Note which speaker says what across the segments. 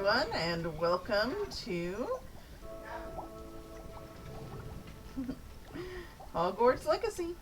Speaker 1: everyone, and welcome to Hogwarts Legacy.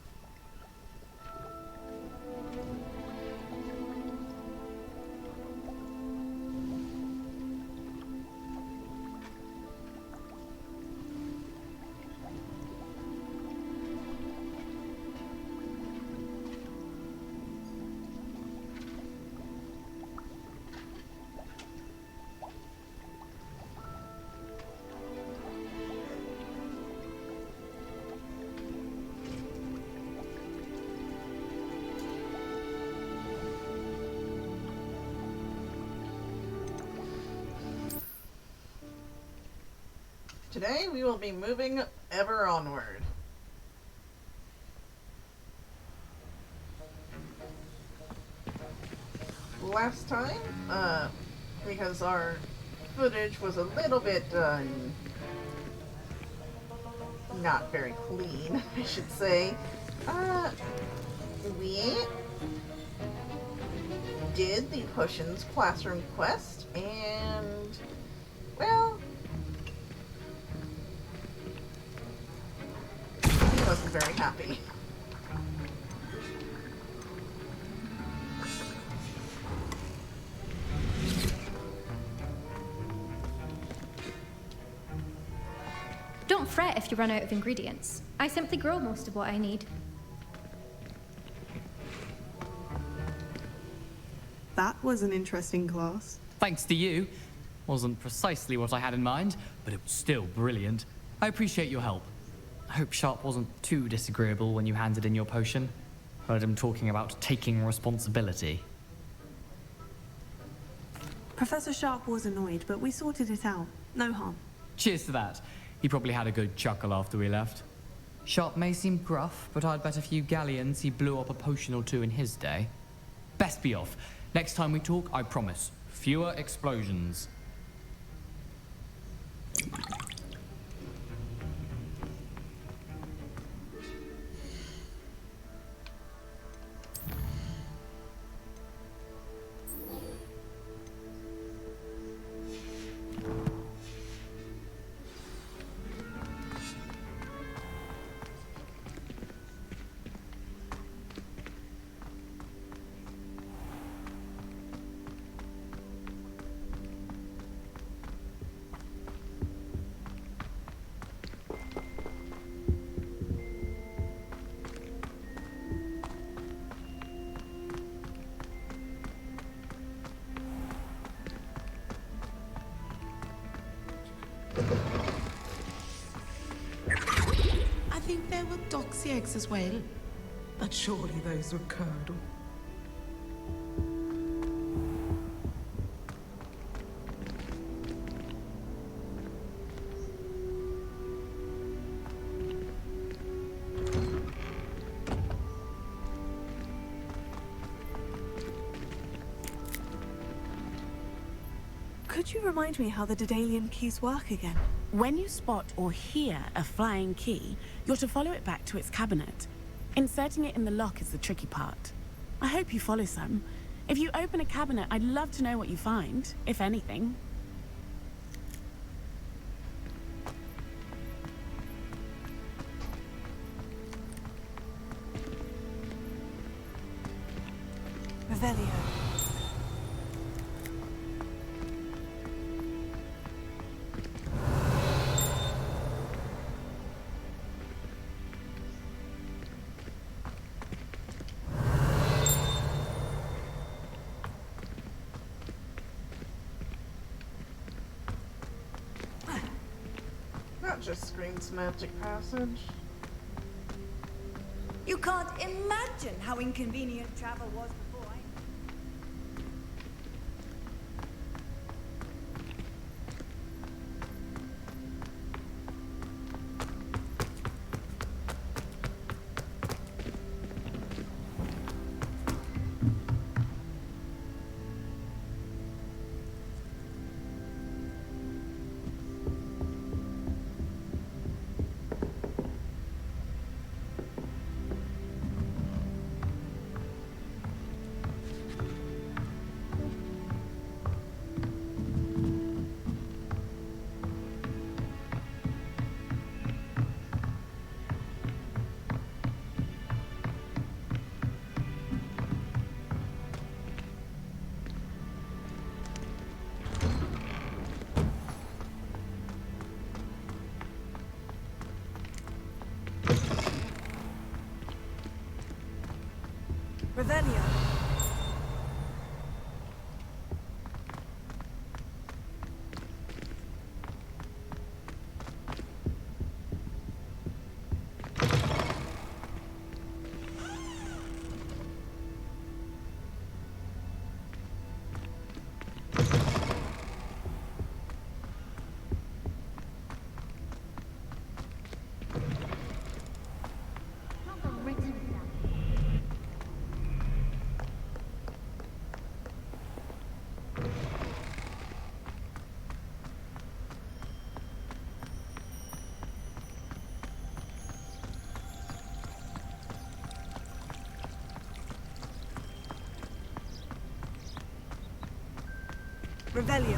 Speaker 1: Today we will be moving ever onward. Last time, because our footage was a little bit not very clean, I should say, we did the potions classroom quest, and, well, he wasn't very happy.
Speaker 2: Don't fret if you run out of ingredients. I simply grow most of what I need.
Speaker 3: That was an interesting class.
Speaker 4: Thanks to you. Wasn't precisely what I had in mind, but it was still brilliant. I appreciate your help. I hope Sharp wasn't too disagreeable when you handed in your potion. Heard him talking about taking responsibility.
Speaker 3: Professor Sharp was annoyed, but we sorted it out. No harm.
Speaker 4: Cheers to that. He probably had a good chuckle after we left. Sharp may seem gruff, but I'd bet a few galleons he blew up a potion or two in his day. Best be off. Next time we talk, I promise, fewer explosions.
Speaker 5: I think there were doxy eggs as well, but surely those were curdle.
Speaker 3: Could you remind me how the Daedalian keys work again?
Speaker 6: When you spot or hear a flying key, you're to follow it back to its cabinet. Inserting it in the lock is the tricky part. I hope you follow some. If you open a cabinet, I'd love to know what you find, if anything.
Speaker 3: Revelio.
Speaker 1: That just screams magic passage.
Speaker 7: You can't imagine how inconvenient travel was before I... Revelio.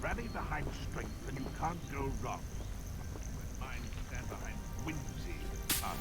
Speaker 8: Rally behind strength and you can't go wrong. When mine stand behind whimsy and art.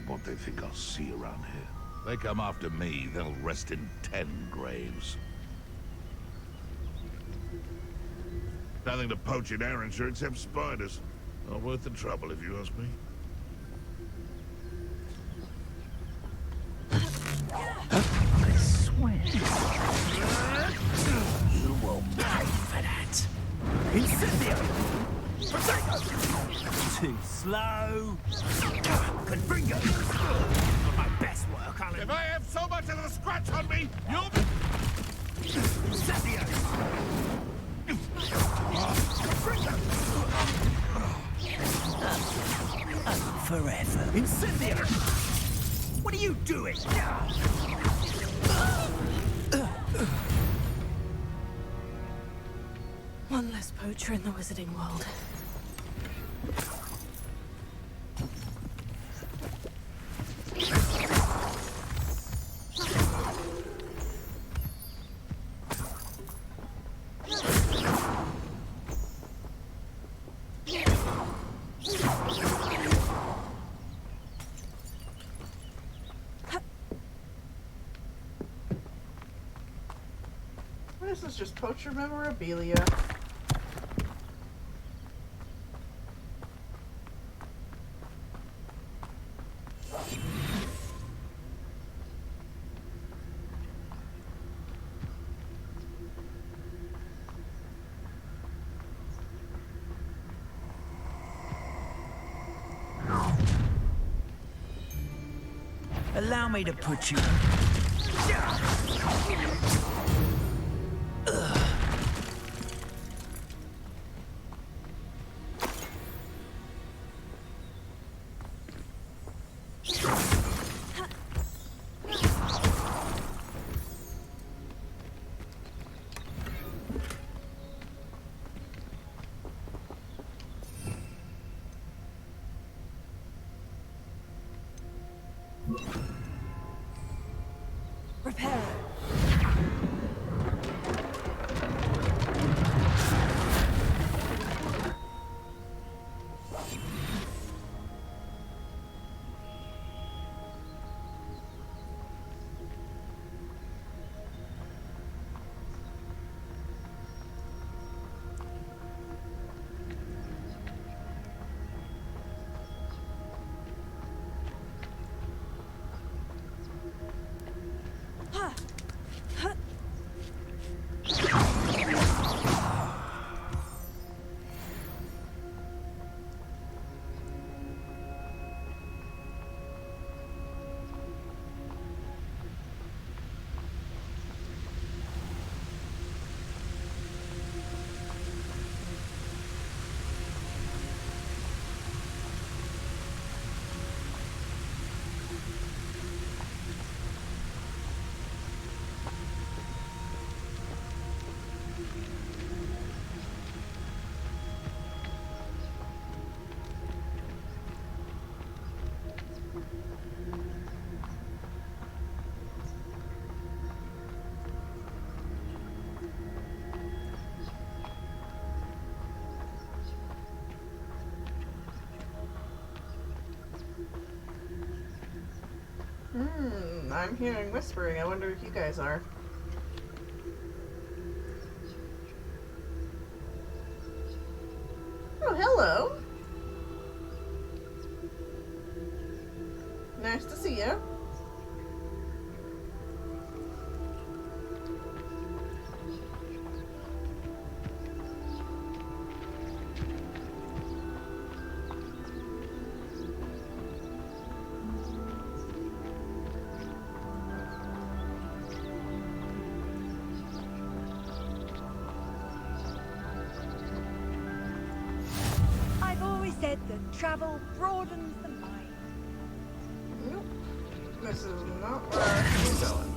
Speaker 8: What they think I'll see around here. They come after me, they'll rest in 10 graves. Nothing to poach in Arrynshire except spiders. Not worth the trouble, if you ask me.
Speaker 9: I swear. You will pay for that. Incendio! Too slow. Confringo. For my best work, Alan.
Speaker 8: If I have so much as a scratch on me, you'll...
Speaker 9: Incendio! Forever. Incendio! What are you doing?
Speaker 3: One less poacher in the wizarding world.
Speaker 1: This is just poacher memorabilia.
Speaker 9: Allow me to put you...
Speaker 7: Prepare.
Speaker 1: I'm hearing whispering. I wonder if you guys are. Oh, hello. Nice to see you.
Speaker 7: I've always said that travel broadens the mind.
Speaker 1: Nope. This is not where we're going.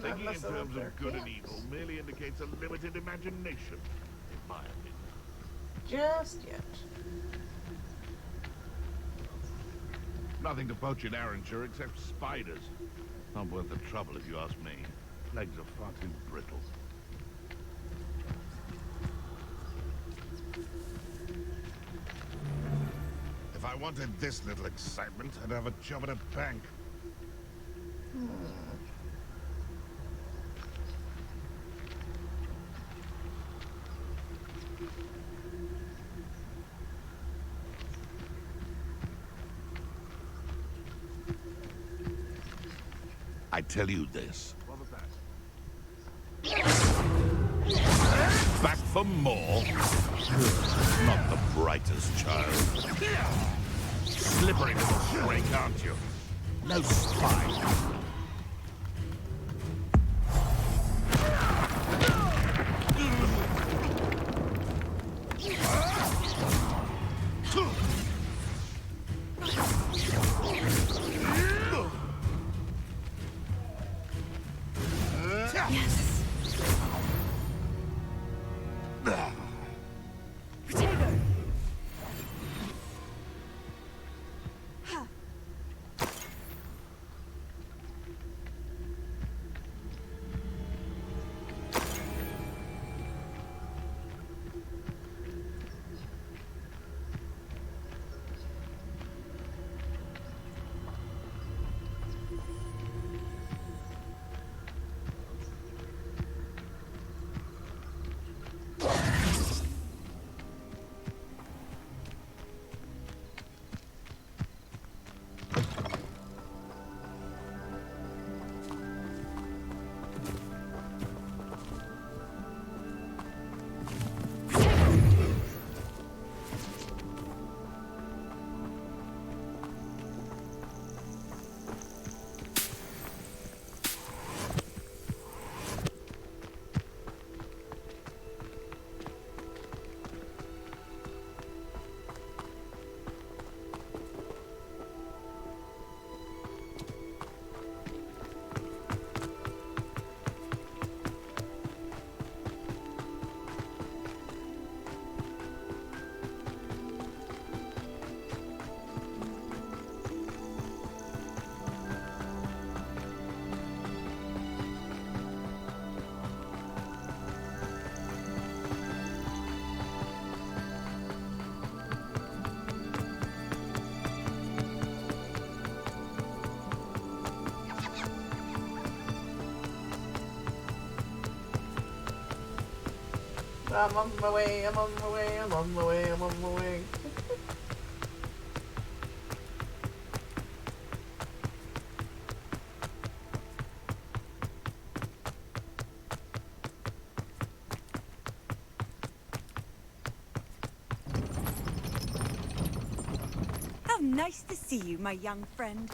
Speaker 8: Thinking in terms of good and evil merely indicates a limited imagination, in my opinion.
Speaker 1: Just yet.
Speaker 8: Nothing to poach in Arranshire except spiders. Not worth the trouble if you ask me. Legs are far too brittle. If I wanted this little excitement, I'd have a job at a bank. I tell you this. What was that? Back for more? Not the brightest child. Slippery little shrink, aren't you? No spine.
Speaker 1: I'm on my way, I'm on my way, I'm on my way, I'm on my way.
Speaker 7: How nice to see you, my young friend.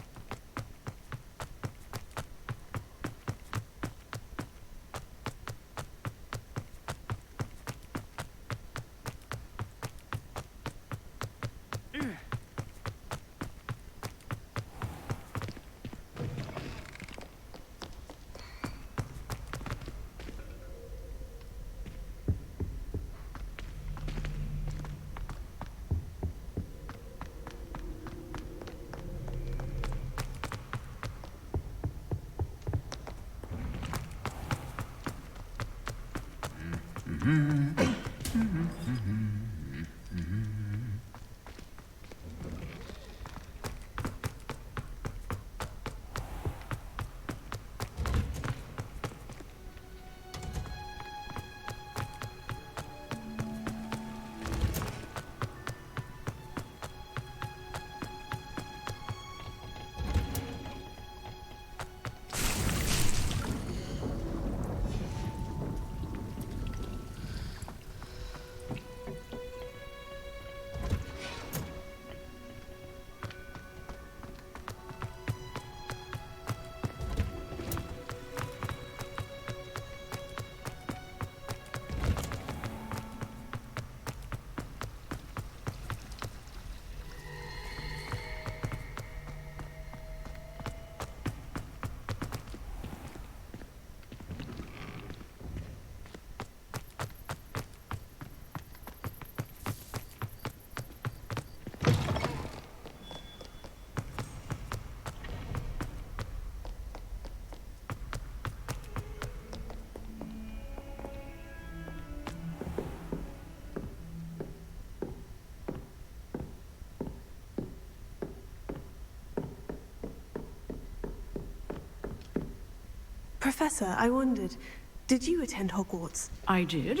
Speaker 3: Professor, I wondered, did you attend Hogwarts?
Speaker 10: I did.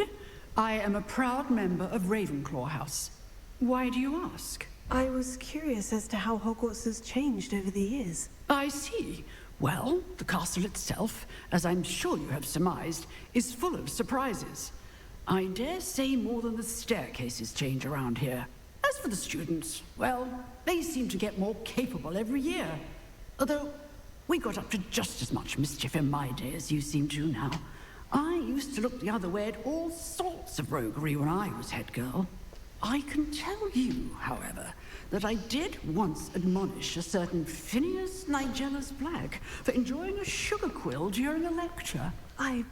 Speaker 10: I am a proud member of Ravenclaw House. Why do you ask?
Speaker 3: I was curious as to how Hogwarts has changed over the years.
Speaker 10: I see. Well, the castle itself, as I'm sure you have surmised, is full of surprises. I dare say more than the staircases change around here. As for the students, well, they seem to get more capable every year. Although, we got up to just as much mischief in my day as you seem to now. I used to look the other way at all sorts of roguery when I was head girl. I can tell you, however, that I did once admonish a certain Phineas Nigellus Black for enjoying a sugar quill during a lecture.
Speaker 3: I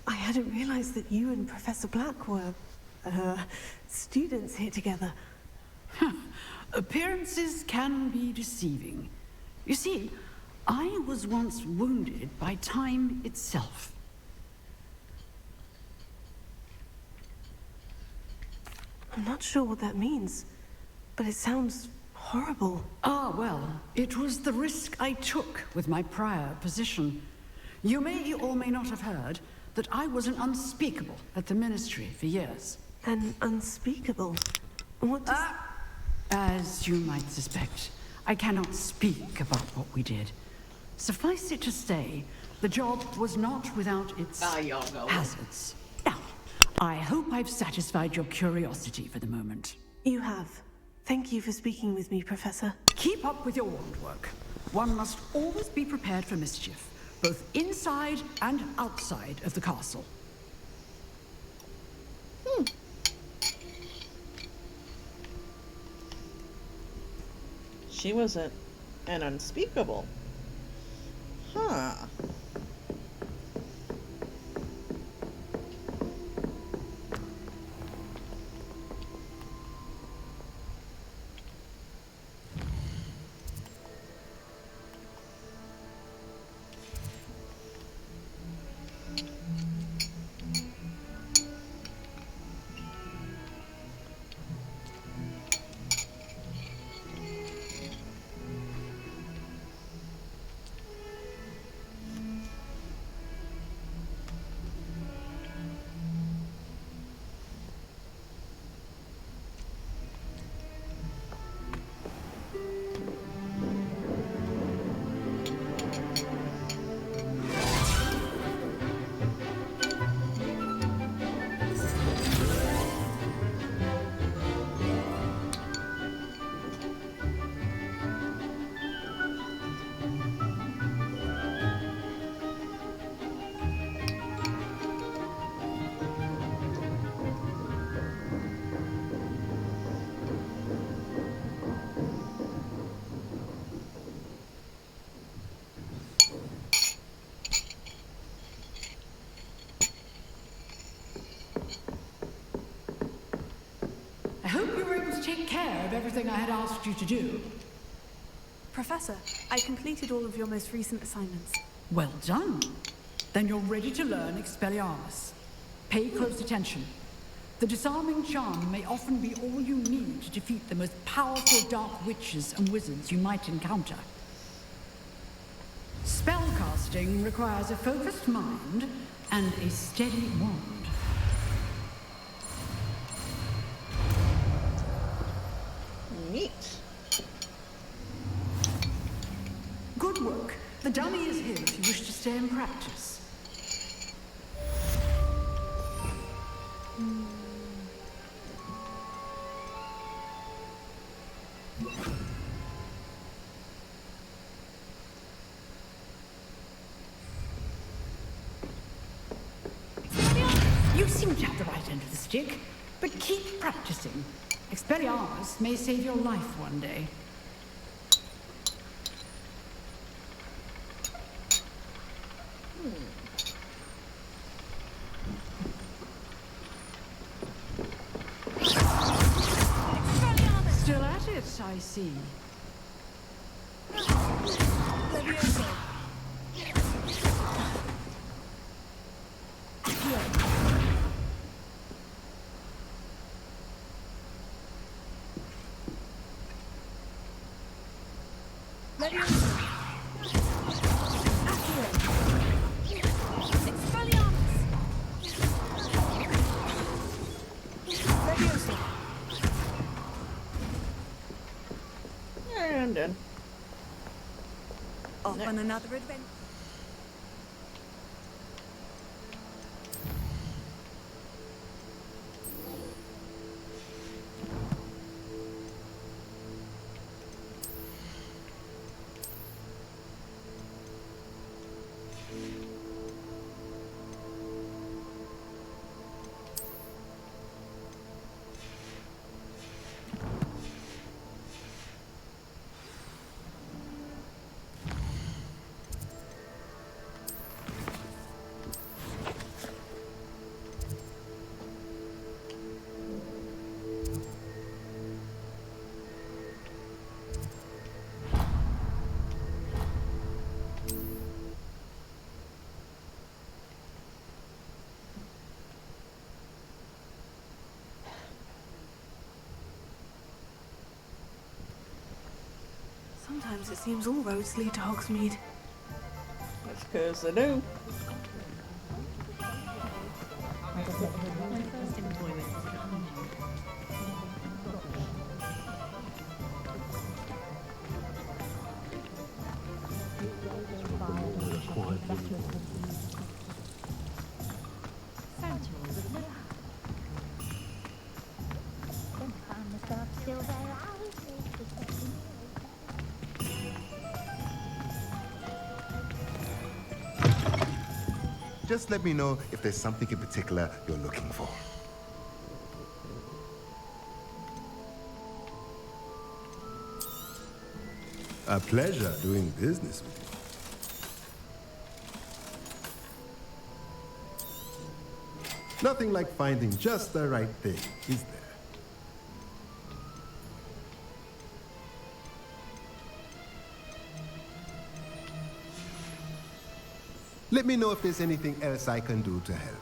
Speaker 3: hadn't realized that you and Professor Black were, students here together.
Speaker 10: Appearances can be deceiving. You see, I was once wounded by time itself.
Speaker 3: I'm not sure what that means, but it sounds horrible.
Speaker 10: Ah, well, it was the risk I took with my prior position. You may or may not have heard that I was an unspeakable at the Ministry for years.
Speaker 3: An unspeakable? What does...
Speaker 10: As you might suspect, I cannot speak about what we did. Suffice it to say, the job was not without its hazards. Now, I hope I've satisfied your curiosity for the moment.
Speaker 3: You have. Thank you for speaking with me, Professor.
Speaker 10: Keep up with your wand work. One must always be prepared for mischief, both inside and outside of the castle.
Speaker 1: She wasn't an unspeakable. Huh.
Speaker 10: hope you were able to take care of everything I had asked you to do.
Speaker 3: Professor, I completed all of your most recent assignments.
Speaker 10: Well done. Then you're ready to learn Expelliarmus. Pay close attention. The disarming charm may often be all you need to defeat the most powerful dark witches and wizards you might encounter. Spellcasting requires a focused mind and a steady wand.
Speaker 1: Neat.
Speaker 10: Good work. The dummy is here if you wish to stay and practice. You seem to have the right end of the stick, but keep practicing. Expelliarmus may save your life one day. Still at it, I see.
Speaker 1: And done.
Speaker 7: Off on another adventure.
Speaker 3: Sometimes it seems all roads lead to Hogsmeade.
Speaker 1: That's because they do.
Speaker 11: Just let me know if there's something in particular you're looking for. A pleasure doing business with you. Nothing like finding just the right thing, is there? Let me know if there's anything else I can do to help.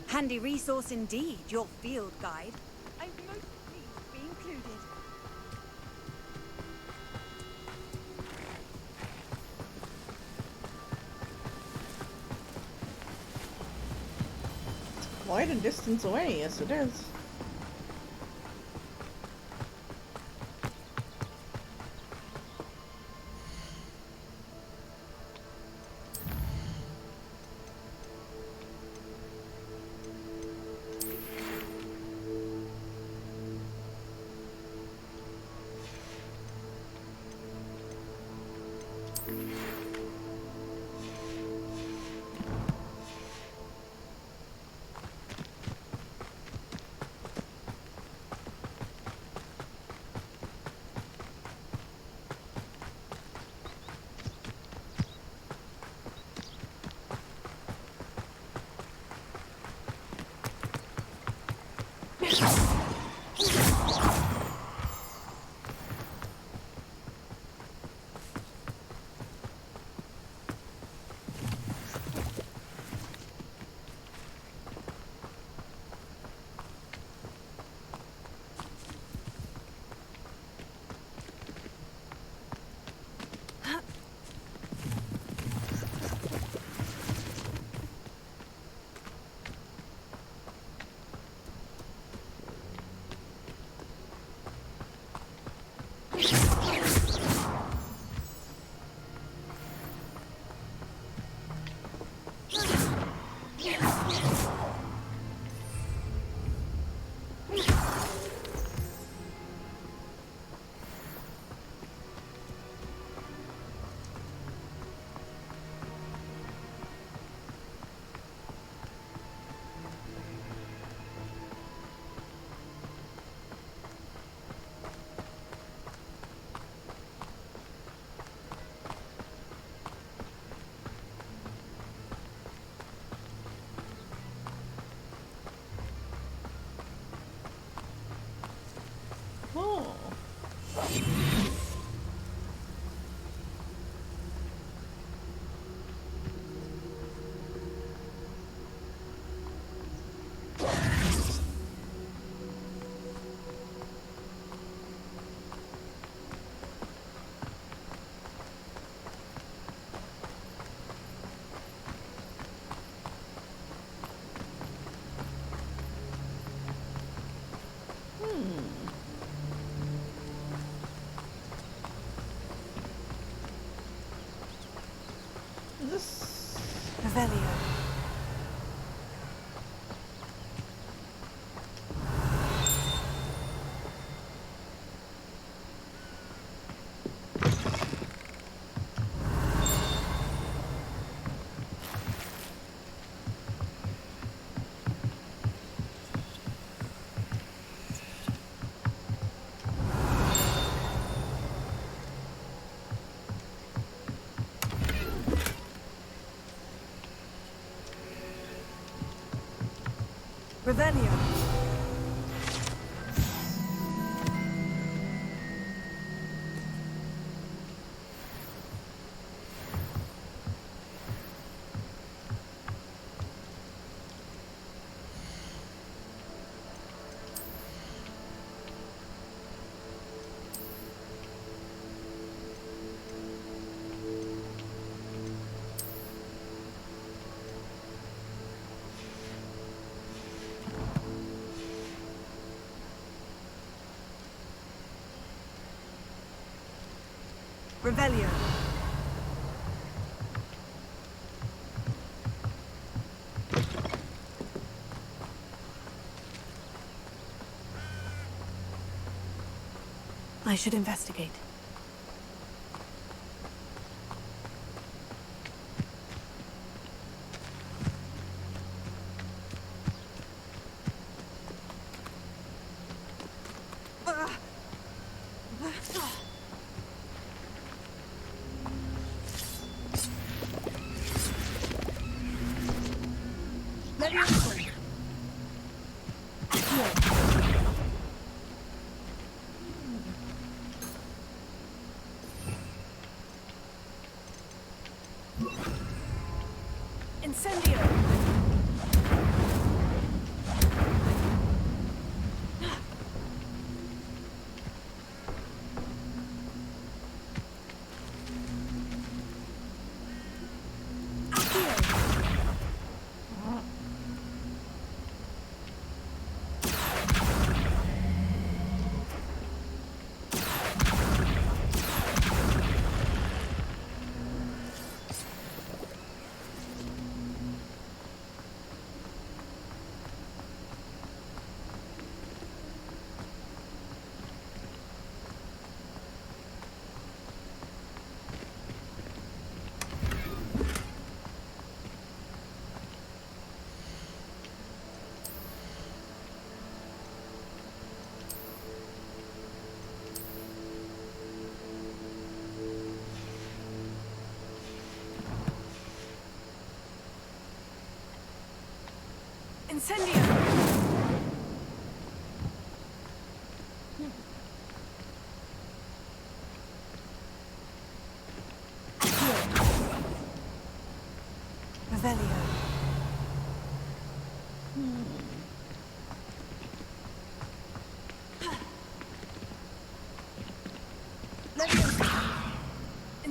Speaker 7: Handy resource indeed, your field guide. I'm most pleased to be included.
Speaker 1: Quite a distance away, yes it is.
Speaker 3: Revelio. Revelio. Revelio. I should investigate. Incendio! Incendio!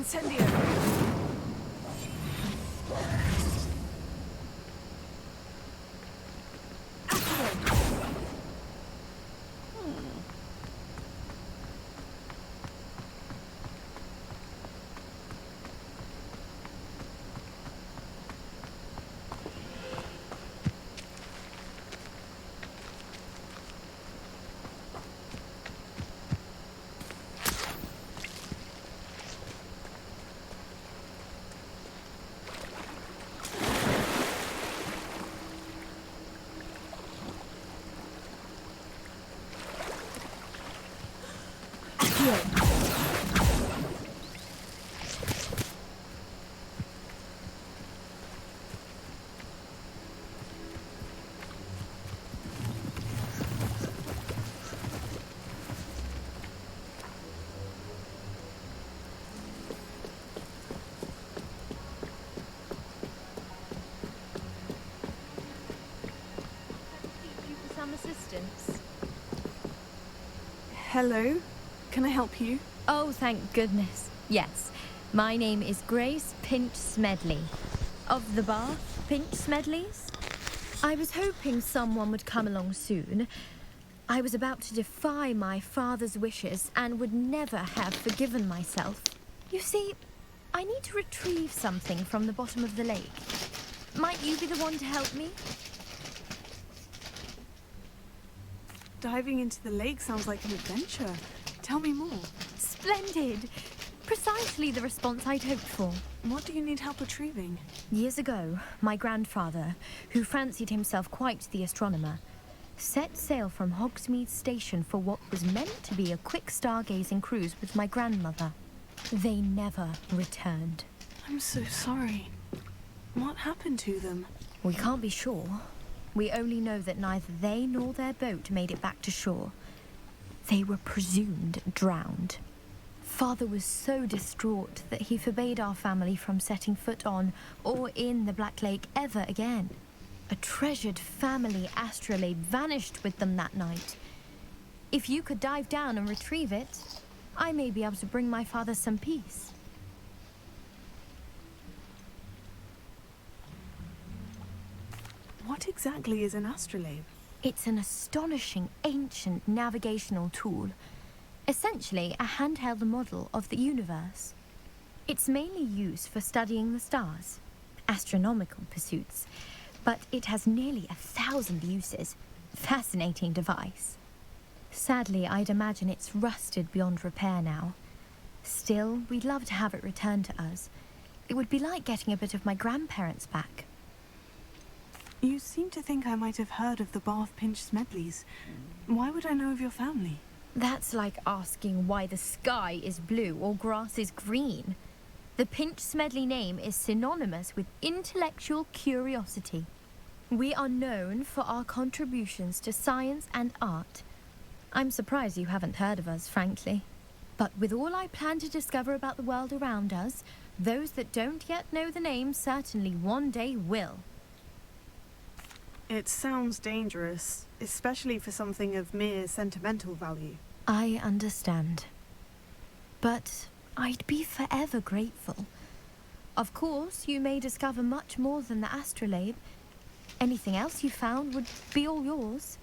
Speaker 3: Incendio!
Speaker 2: Some assistance.
Speaker 3: Hello? Can I help you?
Speaker 12: Oh, thank goodness. Yes. My name is Grace Pinch Smedley. Of the Bath Pinch Smedleys? I was hoping someone would come along soon. I was about to defy my father's wishes and would never have forgiven myself. You see, I need to retrieve something from the bottom of the lake. Might you be the one to help me?
Speaker 3: Diving into the lake sounds like an adventure. Tell me more.
Speaker 12: Splendid! Precisely the response I'd hoped for.
Speaker 3: What do you need help retrieving?
Speaker 12: Years ago, my grandfather, who fancied himself quite the astronomer, set sail from Hogsmeade Station for what was meant to be a quick stargazing cruise with my grandmother. They never returned.
Speaker 3: I'm so sorry. What happened to them?
Speaker 12: We can't be sure. We only know that neither they nor their boat made it back to shore. They were presumed drowned. Father was so distraught that he forbade our family from setting foot on or in the Black Lake ever again. A treasured family astrolabe vanished with them that night. If you could dive down and retrieve it, I may be able to bring my father some peace.
Speaker 3: What exactly is an astrolabe?
Speaker 12: It's an astonishing ancient navigational tool. Essentially a handheld model of the universe. It's mainly used for studying the stars, astronomical pursuits, but it has nearly 1,000 uses. Fascinating device. Sadly, I'd imagine it's rusted beyond repair now. Still, we'd love to have it returned to us. It would be like getting a bit of my grandparents back.
Speaker 3: You seem to think I might have heard of the Bath Pinch Smedleys. Why would I know of your family?
Speaker 12: That's like asking why the sky is blue or grass is green. The Pinch Smedley name is synonymous with intellectual curiosity. We are known for our contributions to science and art. I'm surprised you haven't heard of us, frankly. But with all I plan to discover about the world around us, those that don't yet know the name certainly one day will.
Speaker 3: It sounds dangerous, especially for something of mere sentimental value.
Speaker 12: I understand. But I'd be forever grateful. Of course, you may discover much more than the astrolabe. Anything else you found would be all yours.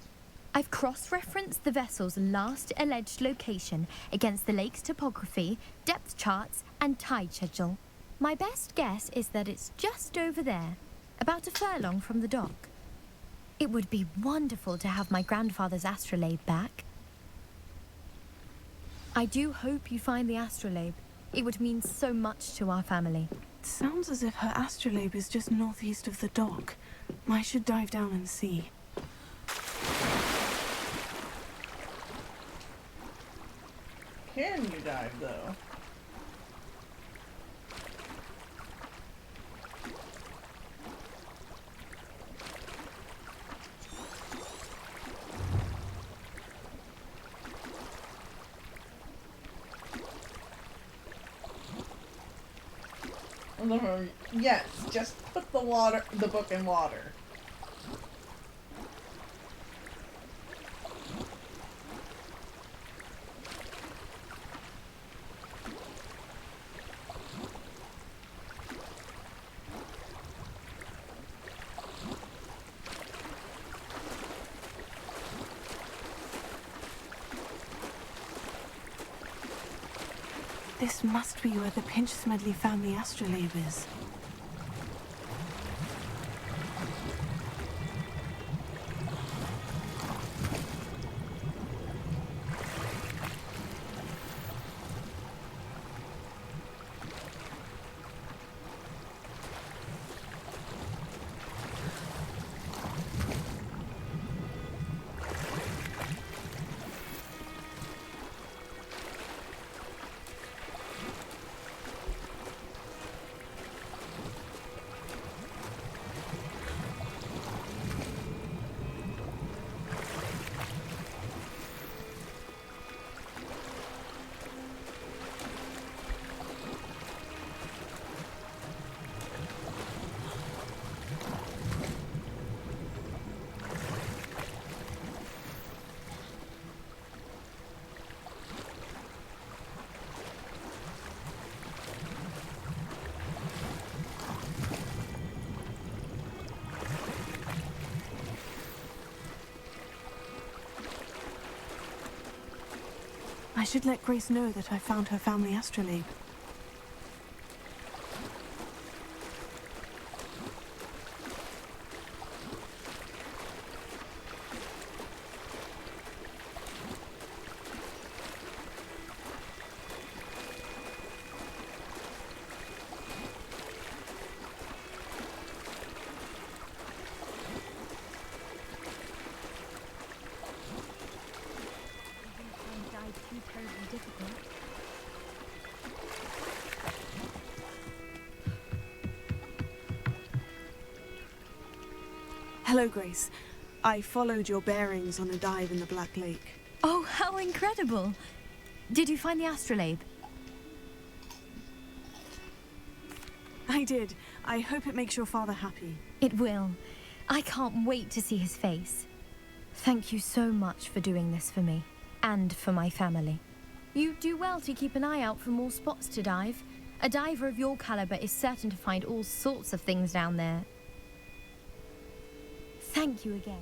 Speaker 12: I've cross-referenced the vessel's last alleged location against the lake's topography, depth charts, and tide schedule. My best guess is that it's just over there, about a furlong from the dock. It would be wonderful to have my grandfather's astrolabe back. I do hope you find the astrolabe. It would mean so much to our family.
Speaker 3: It sounds as if her astrolabe is just northeast of the dock. I should dive down and see.
Speaker 1: Can you dive, though? Yes, just put the book in water.
Speaker 3: This must be where the Pinch-Smedley family astrolabe is. I should let Grace know that I found her family astrolabe. Hello, Grace. I followed your bearings on a dive in the Black Lake.
Speaker 12: Oh, how incredible! Did you find the astrolabe?
Speaker 3: I did. I hope it makes your father happy.
Speaker 12: It will. I can't wait to see his face. Thank you so much for doing this for me, and for my family. You do well to keep an eye out for more spots to dive. A diver of your caliber is certain to find all sorts of things down there. Thank you again.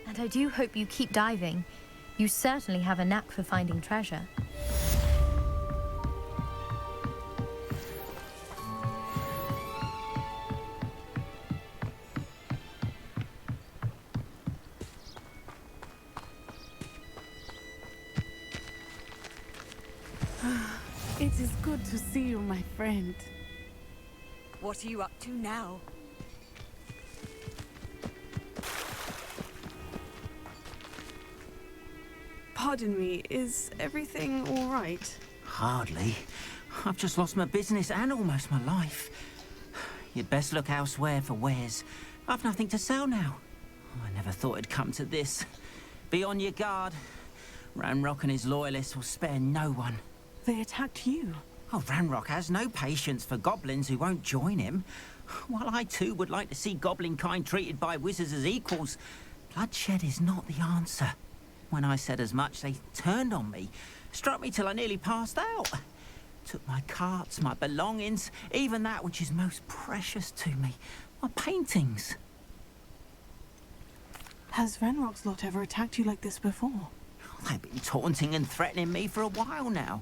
Speaker 12: And I do hope you keep diving. You certainly have a knack for finding treasure.
Speaker 6: It is good to see you, my friend.
Speaker 7: What are you up to now?
Speaker 3: Pardon me, is everything all right?
Speaker 9: Hardly. I've just lost my business and almost my life. You'd best look elsewhere for wares. I've nothing to sell now. I never thought it'd come to this. Be on your guard. Ranrock and his loyalists will spare no one.
Speaker 3: They attacked you?
Speaker 9: Oh, Ranrock has no patience for goblins who won't join him. While I too would like to see goblin kind treated by wizards as equals, bloodshed is not the answer. When I said as much, they turned on me, struck me till I nearly passed out. Took my carts, my belongings, even that which is most precious to me, my paintings.
Speaker 3: Has Ranrock's lot ever attacked you like this before?
Speaker 9: They've been taunting and threatening me for a while now.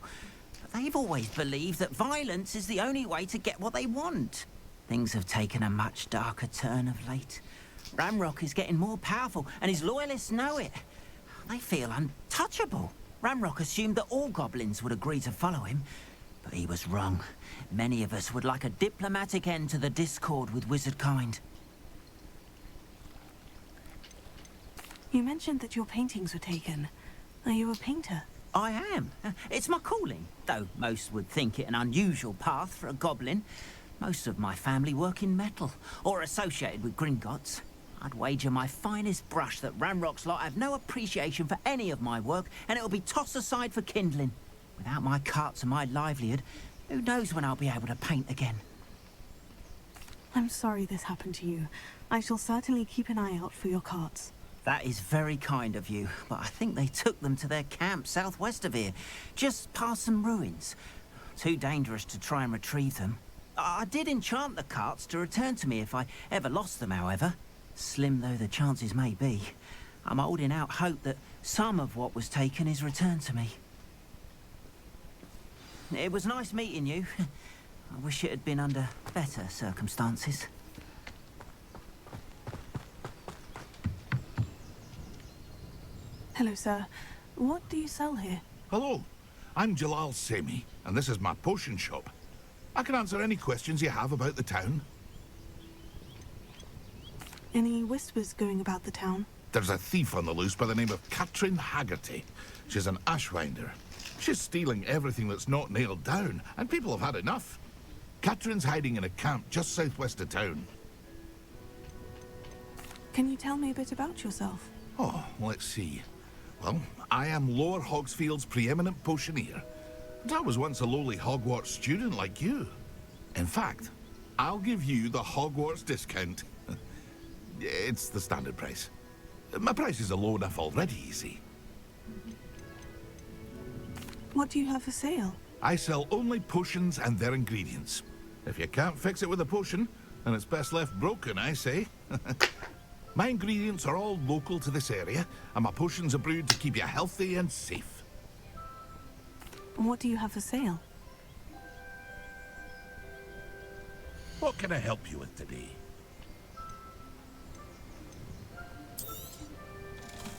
Speaker 9: But they've always believed that violence is the only way to get what they want. Things have taken a much darker turn of late. Ranrock is getting more powerful, and his loyalists know it. They feel untouchable. Ranrock assumed that all goblins would agree to follow him, but he was wrong. Many of us would like a diplomatic end to the discord with wizard kind.
Speaker 3: You mentioned that your paintings were taken. Are you a painter?
Speaker 9: I am. It's my calling, though most would think it an unusual path for a goblin. Most of my family work in metal, or associated with Gringotts. I'd wager my finest brush that Ranrock's lot have no appreciation for any of my work, and it'll be tossed aside for kindling. Without my carts and my livelihood, who knows when I'll be able to paint again.
Speaker 3: I'm sorry this happened to you. I shall certainly keep an eye out for your carts.
Speaker 9: That is very kind of you, but I think they took them to their camp southwest of here, just past some ruins. Too dangerous to try and retrieve them. I did enchant the carts to return to me if I ever lost them, however. Slim though the chances may be, I'm holding out hope that some of what was taken is returned to me. It was nice meeting you. I wish it had been under better circumstances.
Speaker 3: Hello, sir. What do you sell here?
Speaker 8: Hello, I'm Jalal Semi, and this is my potion shop. I can answer any questions you have about the town.
Speaker 3: Any whispers going about the town?
Speaker 8: There's a thief on the loose by the name of Katrin Haggerty. She's an ashwinder. She's stealing everything that's not nailed down, and people have had enough. Katrin's hiding in a camp just southwest of town.
Speaker 3: Can you tell me a bit about yourself?
Speaker 8: Oh, let's see. Well, I am Lower Hogsfield's preeminent potioneer. But I was once a lowly Hogwarts student like you. In fact, I'll give you the Hogwarts discount. It's the standard price. My prices are low enough already, you see.
Speaker 3: What do you have for sale?
Speaker 8: I sell only potions and their ingredients. If you can't fix it with a potion, then it's best left broken, I say. My ingredients are all local to this area, and my potions are brewed to keep you healthy and safe.
Speaker 3: What do you have for sale?
Speaker 8: What can I help you with today?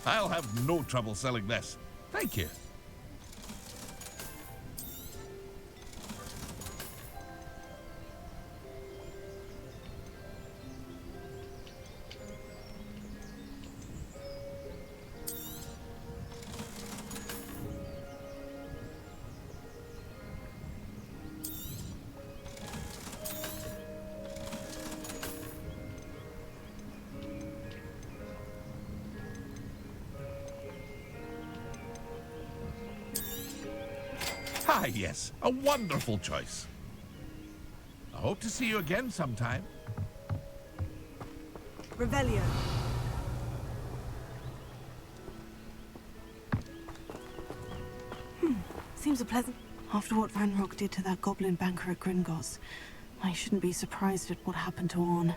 Speaker 8: I'll have no trouble selling this. Thank you. Ah, yes. A wonderful choice. I hope to see you again sometime.
Speaker 3: Revelio. Seems a pleasant... After what Ranrock did to that goblin banker at Gringotts, I shouldn't be surprised at what happened to Orn.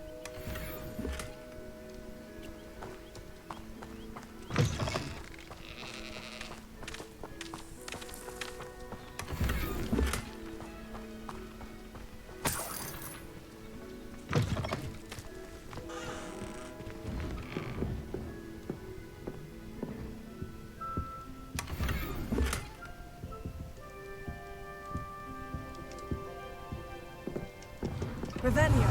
Speaker 3: Revelio.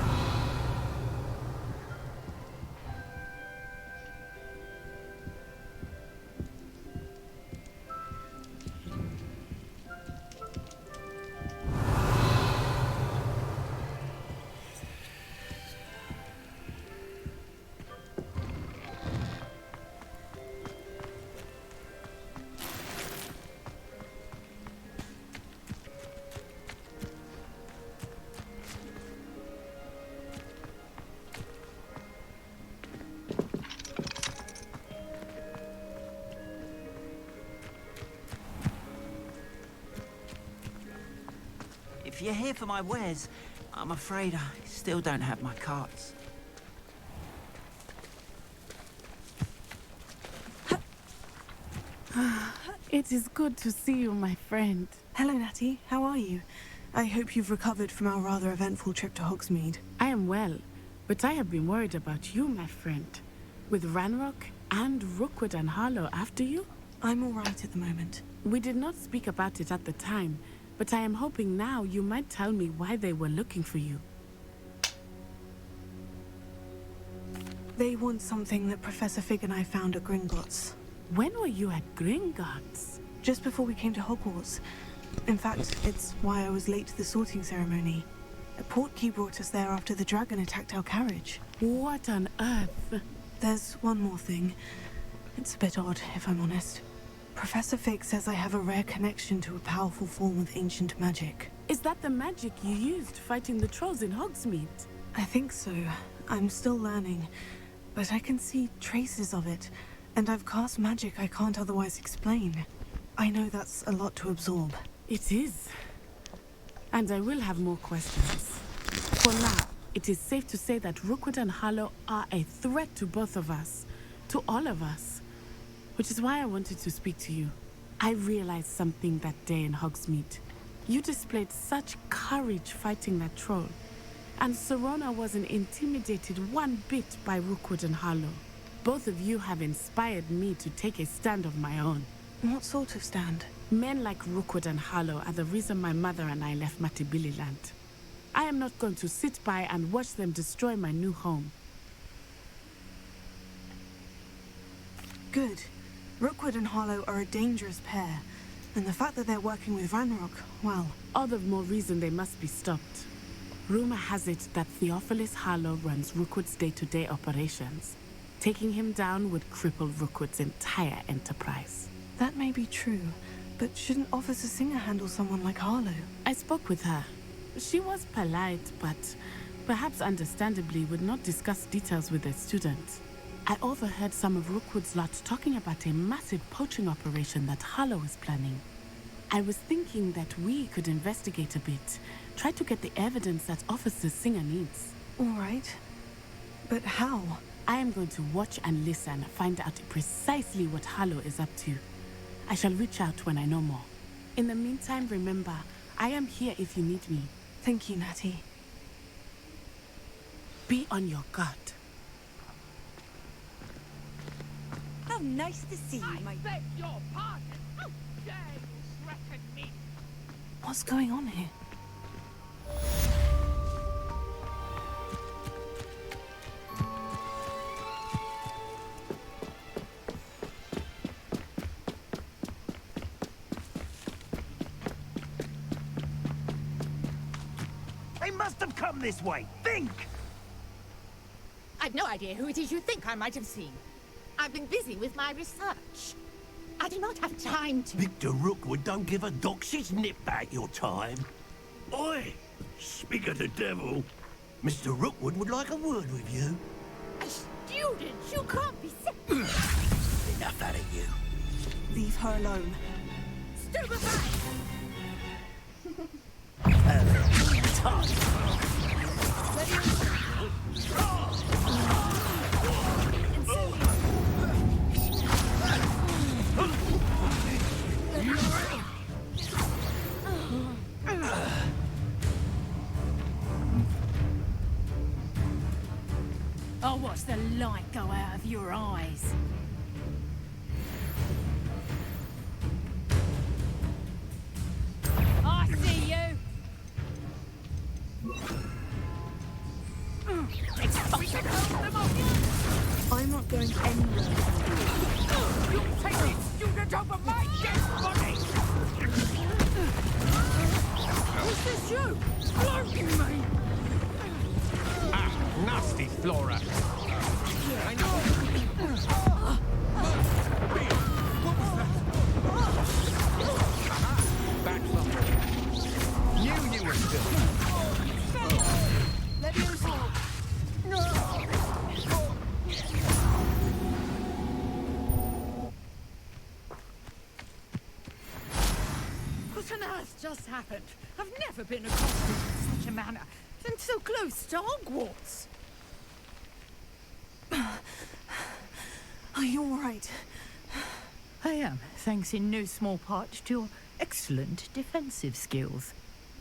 Speaker 9: If you're here for my wares, I'm afraid I still don't have my carts.
Speaker 6: It is good to see you, my friend.
Speaker 3: Hello, Natty. How are you? I hope you've recovered from our rather eventful trip to Hogsmeade.
Speaker 6: I am well, but I have been worried about you, my friend. With Ranrock and Rookwood and Harlow after you?
Speaker 3: I'm all right at the moment.
Speaker 6: We did not speak about it at the time, but I am hoping now you might tell me why they were looking for you.
Speaker 3: They want something that Professor Fig and I found at Gringotts.
Speaker 6: When were you at Gringotts?
Speaker 3: Just before we came to Hogwarts. In fact, it's why I was late to the sorting ceremony. A portkey brought us there after the dragon attacked our carriage.
Speaker 6: What on earth?
Speaker 3: There's one more thing. It's a bit odd, if I'm honest. Professor Fig says I have a rare connection to a powerful form of ancient magic.
Speaker 6: Is that the magic you used fighting the trolls in Hogsmeade?
Speaker 3: I think so. I'm still learning, but I can see traces of it, and I've cast magic I can't otherwise explain. I know that's a lot to absorb.
Speaker 6: It is. And I will have more questions. For now, it is safe to say that Rookwood and Harlow are a threat to both of us. To all of us. Which is why I wanted to speak to you. I realized something that day in Hogsmeade. You displayed such courage fighting that troll. And Serona wasn't intimidated one bit by Rookwood and Harlow. Both of you have inspired me to take a stand of my own.
Speaker 3: What sort of stand?
Speaker 6: Men like Rookwood and Harlow are the reason my mother and I left Matabeleland. I am not going to sit by and watch them destroy my new home.
Speaker 3: Good. Rookwood and Harlow are a dangerous pair, and the fact that they're working with Ranrock, well...
Speaker 6: All the more reason they must be stopped. Rumor has it that Theophilus Harlow runs Rookwood's day-to-day operations. Taking him down would cripple Rookwood's entire enterprise.
Speaker 3: That may be true, but shouldn't Officer Singer handle someone like Harlow?
Speaker 6: I spoke with her. She was polite, but perhaps understandably would not discuss details with a student. I overheard some of Rookwood's lot talking about a massive poaching operation that Harlow is planning. I was thinking that we could investigate a bit, try to get the evidence that Officer Singer needs.
Speaker 3: All right. But how?
Speaker 6: I am going to watch and listen, find out precisely what Harlow is up to. I shall reach out when I know more. In the meantime, remember, I am here if you need me.
Speaker 3: Thank you, Natty.
Speaker 6: Be on your guard.
Speaker 7: How nice to see you, my...
Speaker 13: beg your pardon! How dare you threaten me?
Speaker 3: What's going on here?
Speaker 13: They must have come this way. Think!
Speaker 14: I've no idea who it is you think I might have seen. I've been busy with my research. I do not have time to...
Speaker 13: Victor Rookwood don't give a doxy's nip back your time. Oi! Speak of the devil. Mr. Rookwood would like a word with you.
Speaker 14: A student? You can't be sick.
Speaker 13: Enough out of you.
Speaker 3: Leave her alone.
Speaker 14: Stupefy!
Speaker 7: I'll watch the light go out of your eyes. I see you!
Speaker 3: I'm not going anywhere.
Speaker 13: You'll take this student over my dead body!
Speaker 14: Is this you?
Speaker 13: Floating me!
Speaker 15: Ah, nasty Flora! I know! Backfire! Knew you were still...
Speaker 14: Let me talk. What on earth just happened? I've never been accosted in such a manner, and so close to Hogwarts.
Speaker 3: Are you all right?
Speaker 16: I am, thanks in no small part to your excellent defensive skills.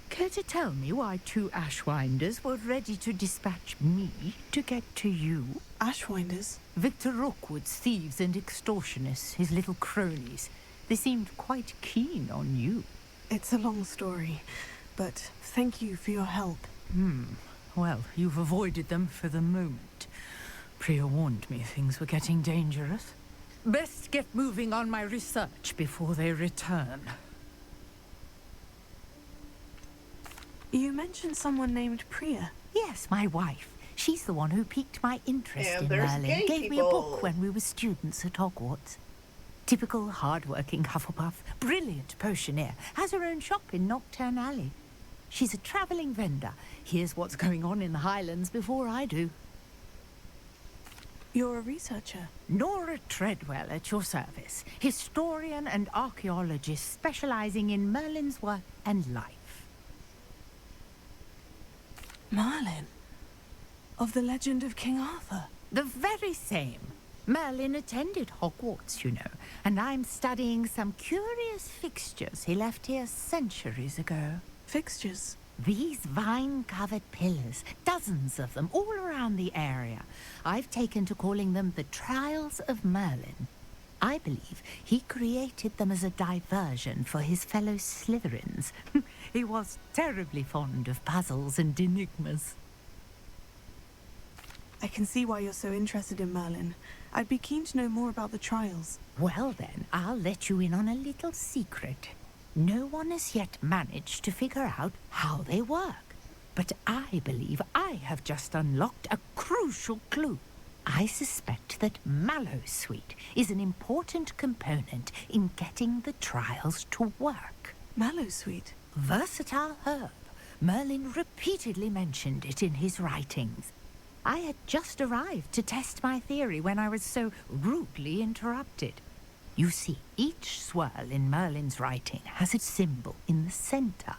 Speaker 16: Care to tell me why two Ashwinders were ready to dispatch me to get to you?
Speaker 3: Ashwinders?
Speaker 16: Victor Rookwood's thieves and extortionists, his little cronies. They seemed quite keen on you.
Speaker 3: It's a long story, but thank you for your help.
Speaker 16: Well, you've avoided them for the moment. Priya warned me things were getting dangerous. Best get moving on my research before they return.
Speaker 3: You mentioned someone named Priya.
Speaker 16: Yes, my wife. She's the one who piqued my interest
Speaker 1: And
Speaker 16: in
Speaker 1: there's
Speaker 16: Merlin.
Speaker 1: gay
Speaker 16: Gave me a
Speaker 1: people.
Speaker 16: book when we were students at Hogwarts. Typical hard-working Hufflepuff, brilliant potioneer, has her own shop in Knockturn Alley. She's a travelling vendor. Hears what's going on in the Highlands before I do.
Speaker 3: You're a researcher?
Speaker 16: Nora Treadwell at your service. Historian and archaeologist specialising in Merlin's work and life.
Speaker 3: Merlin? Of the legend of King Arthur?
Speaker 16: The very same. Merlin attended Hogwarts, you know, and I'm studying some curious fixtures he left here centuries ago.
Speaker 3: Fixtures?
Speaker 16: These vine-covered pillars, dozens of them, all around the area. I've taken to calling them the Trials of Merlin. I believe he created them as a diversion for his fellow Slytherins. He was terribly fond of puzzles and enigmas.
Speaker 3: I can see why you're so interested in Merlin. I'd be keen to know more about the trials.
Speaker 16: Well then, I'll let you in on a little secret. No one has yet managed to figure out how they work. But I believe I have just unlocked a crucial clue. I suspect that Mallowsweet is an important component in getting the trials to work.
Speaker 3: Mallowsweet?
Speaker 16: Versatile herb. Merlin repeatedly mentioned it in his writings. I had just arrived to test my theory when I was so rudely interrupted. You see, each swirl in Merlin's writing has a symbol in the center.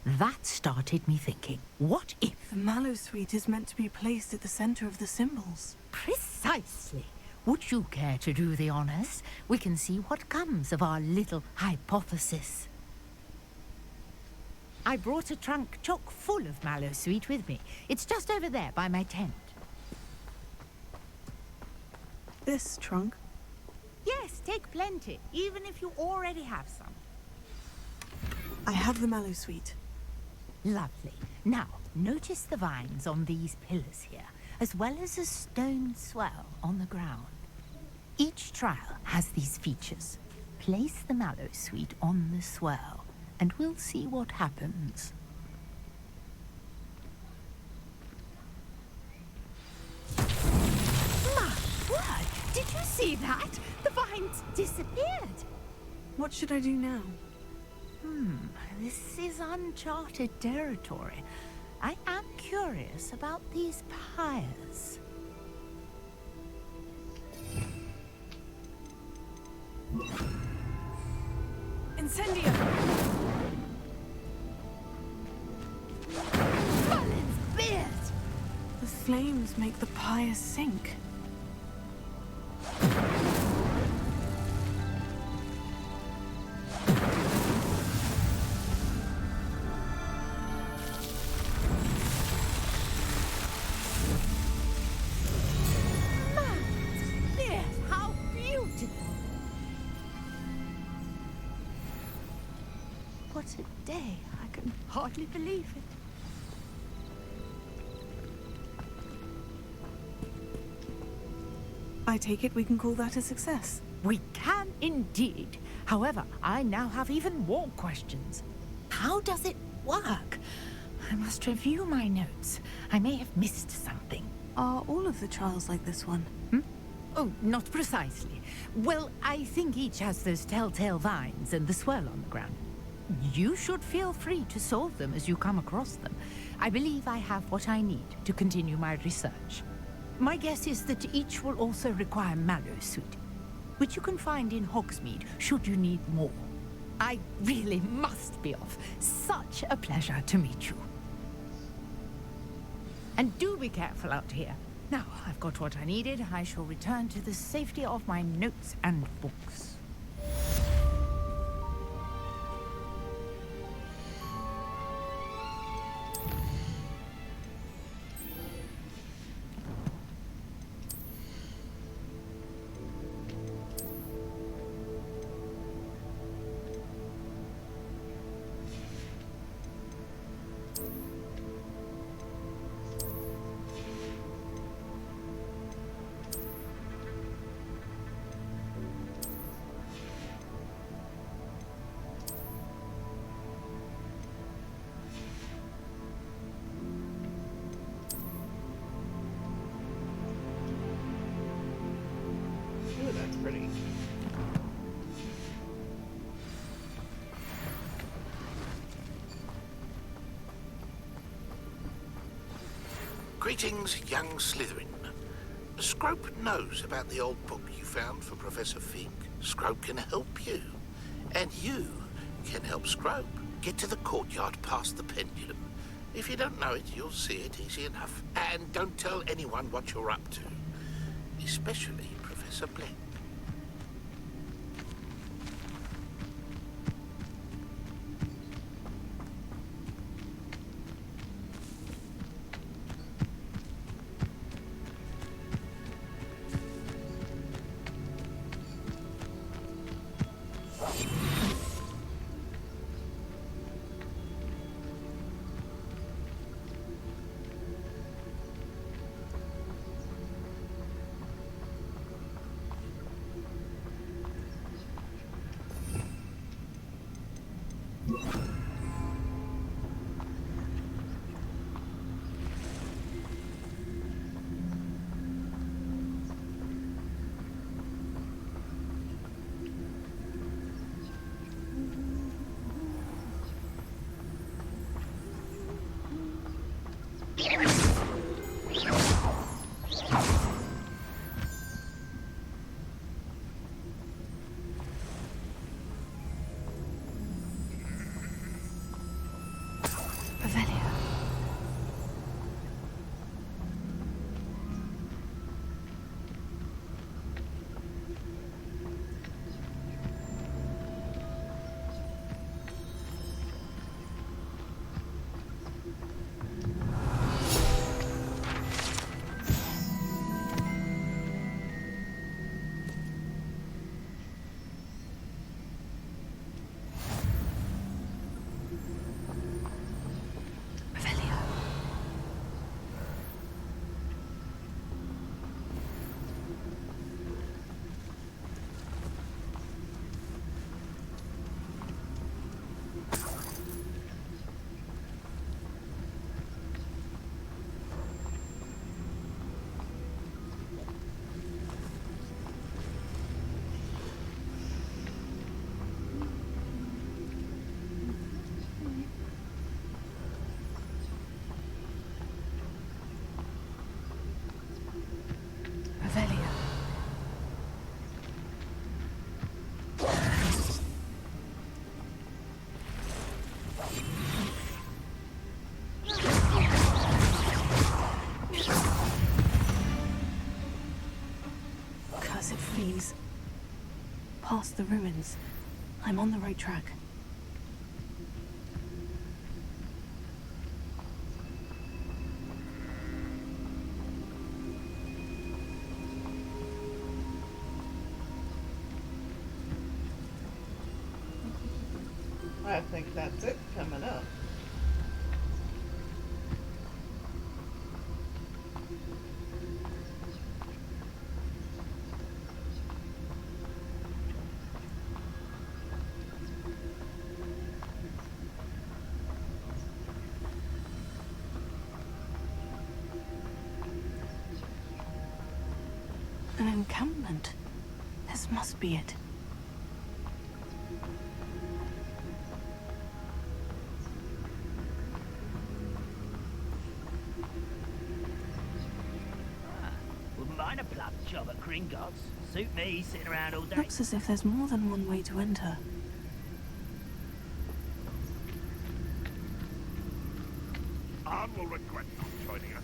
Speaker 16: That started me thinking, what if...
Speaker 3: The Mallowsweet is meant to be placed at the center of the symbols.
Speaker 16: Precisely. Would you care to do the honors? We can see what comes of our little hypothesis. I brought a trunk chock full of Mallowsweet with me. It's just over there by my tent.
Speaker 3: This trunk?
Speaker 16: Yes, take plenty, even if you already have some.
Speaker 3: I have the Mallowsweet.
Speaker 16: Lovely. Now, notice the vines on these pillars here, as well as a stone swell on the ground. Each trial has these features. Place the Mallowsweet on the swirl, and we'll see what happens. My word! Did you see that? The vines disappeared.
Speaker 3: What should I do now?
Speaker 16: This is uncharted territory. I am curious about these pyres.
Speaker 3: Incendio!
Speaker 16: Merlin's beard!
Speaker 3: The flames make the pyre sink.
Speaker 16: What a day. I can hardly believe it.
Speaker 3: I take it we can call that a success.
Speaker 16: We can indeed. However, I now have even more questions. How does it work? I must review my notes. I may have missed something.
Speaker 3: Are all of the trials like this one?
Speaker 16: Oh, not precisely. Well, I think each has those telltale vines and the swirl on the ground. You should feel free to solve them as you come across them. I believe I have what I need to continue my research. My guess is that each will also require Mallowsweet, which you can find in Hogsmeade should you need more. I really must be off. Such a pleasure to meet you. And do be careful out here. Now, I've got what I needed. I shall return to the safety of my notes and books.
Speaker 8: Greetings, young Slytherin. Scrope knows about the old book you found for Professor Fig. Scrope can help you. And you can help Scrope get to the courtyard past the pendulum. If you don't know it, you'll see it easy enough. And don't tell anyone what you're up to. Especially Professor Black.
Speaker 3: Please. Past the ruins. I'm on the right track.
Speaker 1: I think that's it coming up.
Speaker 3: An encampment. This must be it.
Speaker 17: Wouldn't mind a plum job at Gringotts. Suit me, sitting around all day.
Speaker 3: Looks as if there's more than one way to enter.
Speaker 8: Arn will regret not joining us.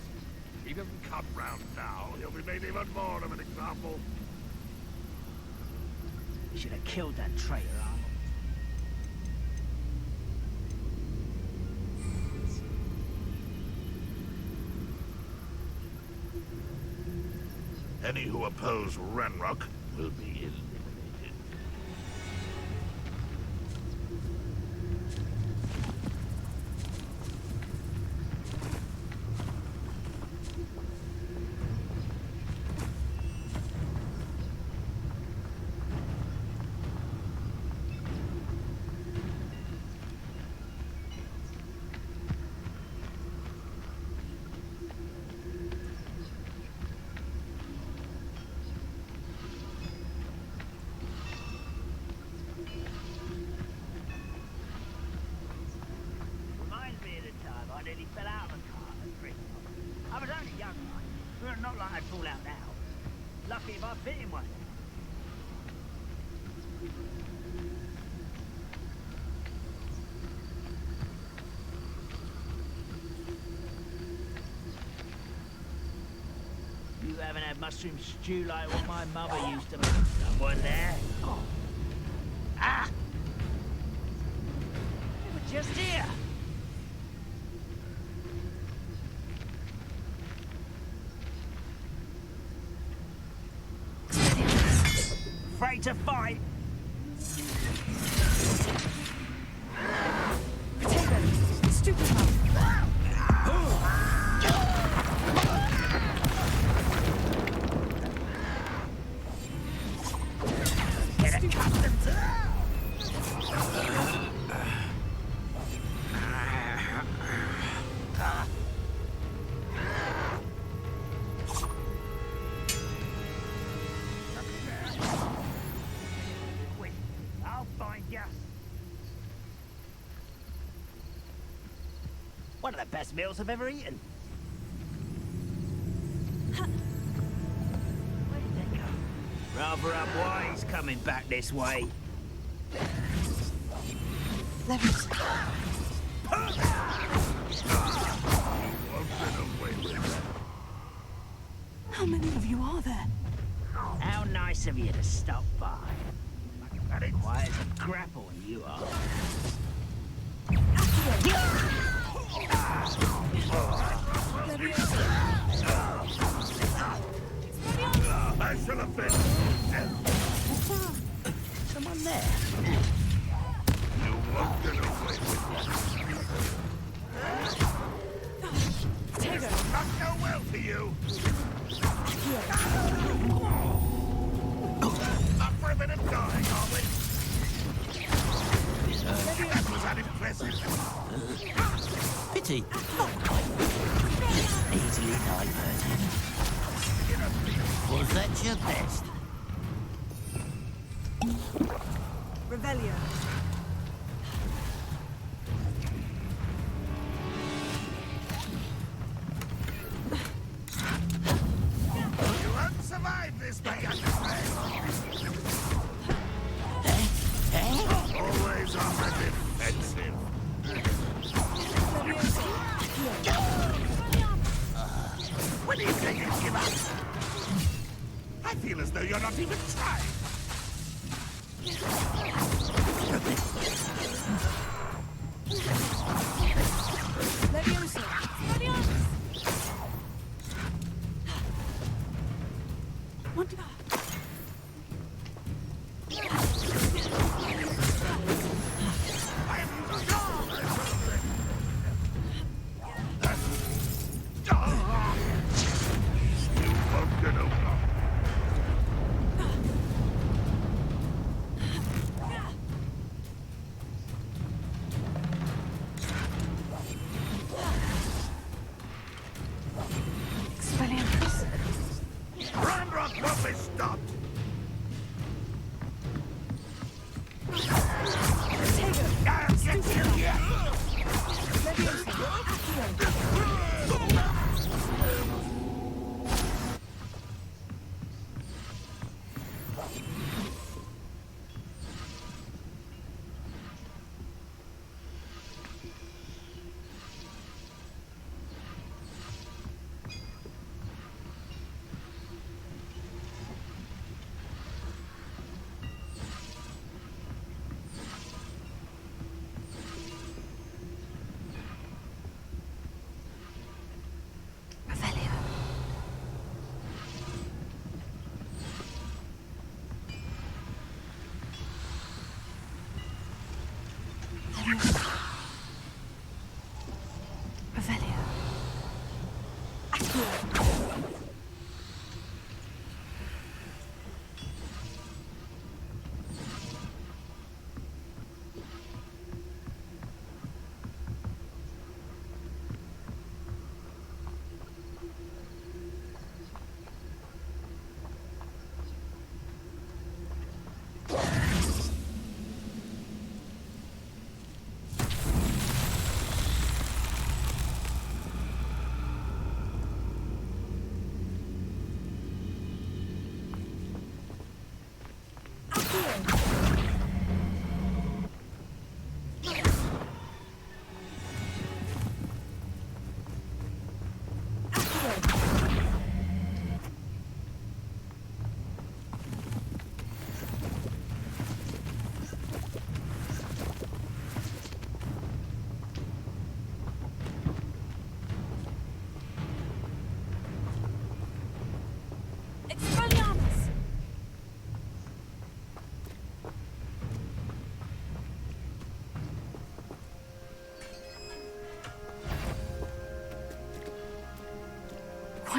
Speaker 8: He doesn't come round now, he'll be made even more of an example.
Speaker 17: You should have killed that traitor, Arnold.
Speaker 8: Any who oppose Ranrock will be eliminated.
Speaker 17: Well, not like I'd fall out now. Lucky if I fit in one. You haven't had mushroom stew like what my mother used to make. Someone there? Oh. Ah! They were just here. Afraid to fight?
Speaker 14: Potato! Stupid mouth!
Speaker 17: Get accustomed to that! Quick, I'll find ya. One of the best meals I've ever eaten. Where did they go? Rather unwise coming back this way.
Speaker 3: How many of you are there?
Speaker 17: How nice of you to stop by. Quiet as a grapple when you are.
Speaker 13: I shall have been.
Speaker 17: Someone there.
Speaker 13: You won't get away with
Speaker 14: Potato!
Speaker 13: it. Not go well for you. Up for a bit of dying, are we? That was unimpressive.
Speaker 9: Pity. Easily diverted. Was that your best?
Speaker 14: Revelio.
Speaker 13: You won't survive this, my young friend. Always on the defensive. When do you think you give up? I feel as though you're not even trying.
Speaker 14: Leviosa!
Speaker 3: What?
Speaker 13: Ramrock won't be stopped. I'll get you yet.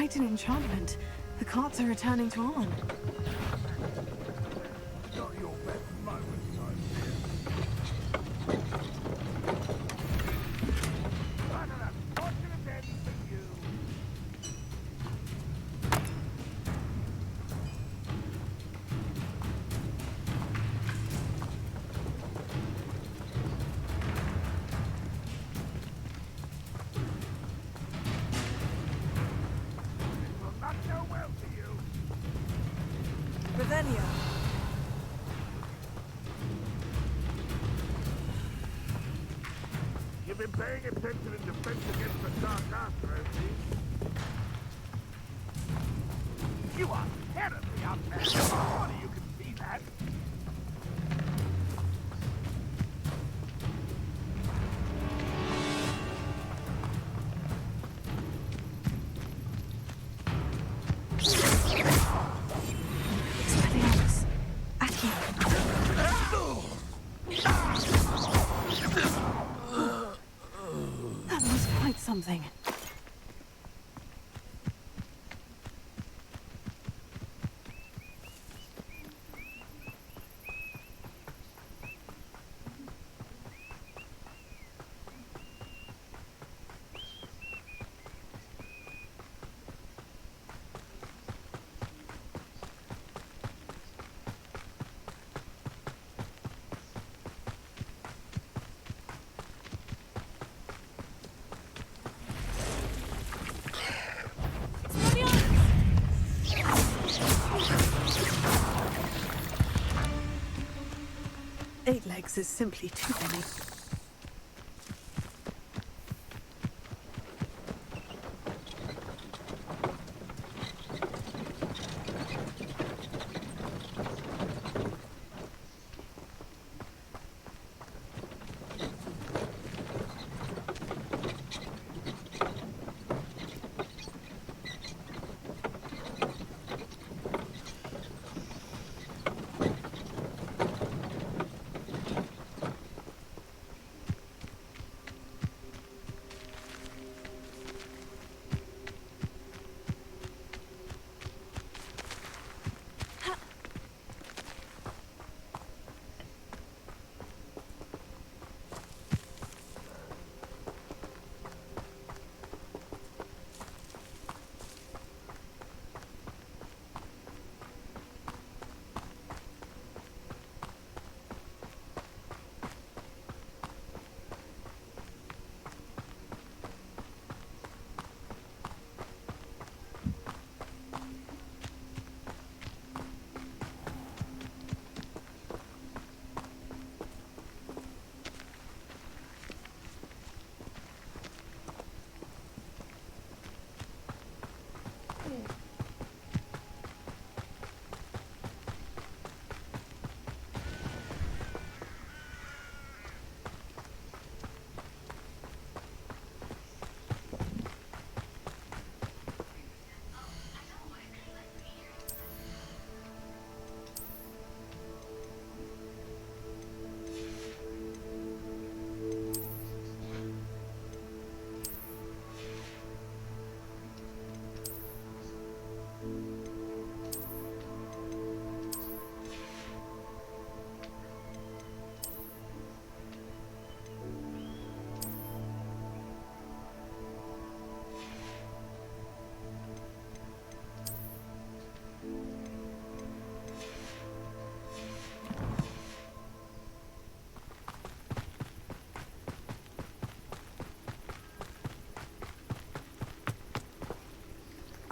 Speaker 3: quite an enchantment. The carts are returning to Arn.
Speaker 13: Not your best moment, I
Speaker 7: Ravenia.
Speaker 13: You've been paying attention in defense against the Dark Arthur, has he? You are terribly outmatched. Surely you can see that.
Speaker 3: That was quite something. Eight legs is simply too many.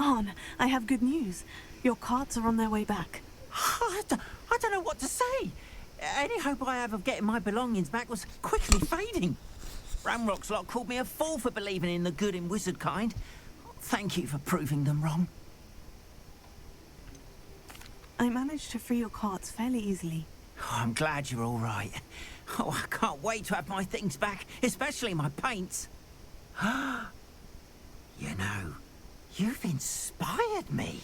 Speaker 3: Arn, I have good news. Your carts are on their way back.
Speaker 9: I don't know what to say. Any hope I have of getting my belongings back was quickly fading. Ramrock's lot called me a fool for believing in the good in wizard kind. Thank you for proving them wrong.
Speaker 3: I managed to free your carts fairly easily.
Speaker 9: Oh, I'm glad you're all right. Oh, I can't wait to have my things back, especially my paints. You know, you've inspired me.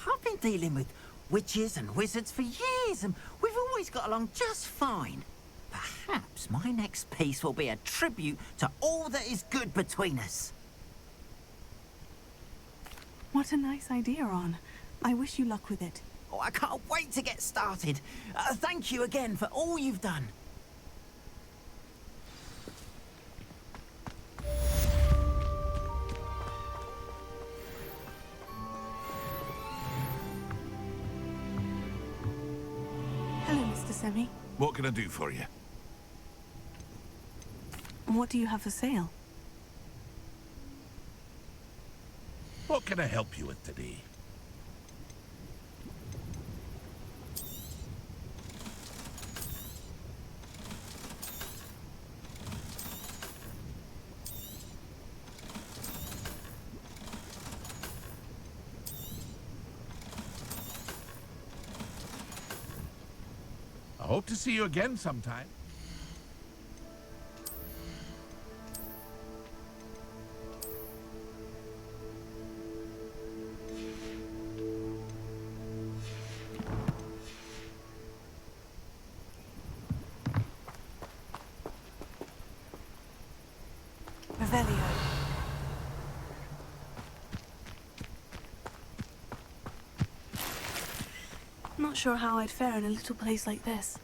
Speaker 9: I've been dealing with witches and wizards for years, and we've always got along just fine. Perhaps my next piece will be a tribute to all that is good between us.
Speaker 3: What a nice idea, Ron. I wish you luck with it.
Speaker 9: Oh, I can't wait to get started. Thank you again for all you've done.
Speaker 3: Hello, Mr. Semi.
Speaker 8: What can I do for you?
Speaker 3: What do you have for sale?
Speaker 13: What can I help you with today? I hope to see you again sometime.
Speaker 3: Revelio. Not sure how I'd fare in a little place like this.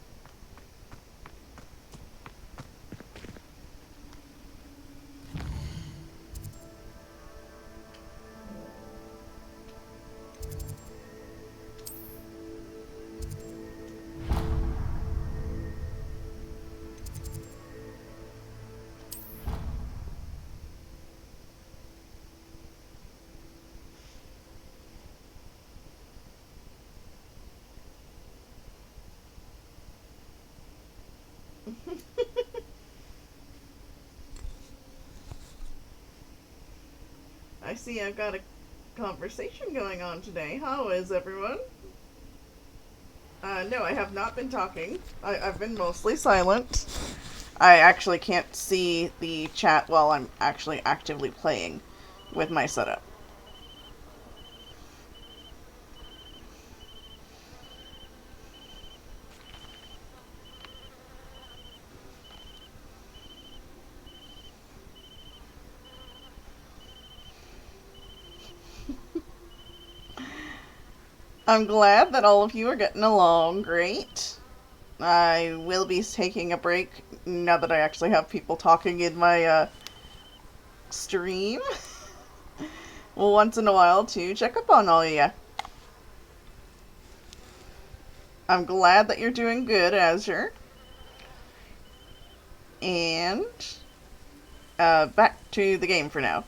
Speaker 1: I see I've got a conversation going on today. How is everyone? No, I have not been talking. I've been mostly silent. I actually can't see the chat while I'm actually actively playing with my setup. I'm glad that all of you are getting along great. I will be taking a break now that I actually have people talking in my stream. Well, once in a while to check up on all of you. I'm glad that you're doing good, Azure. And back to the game for now.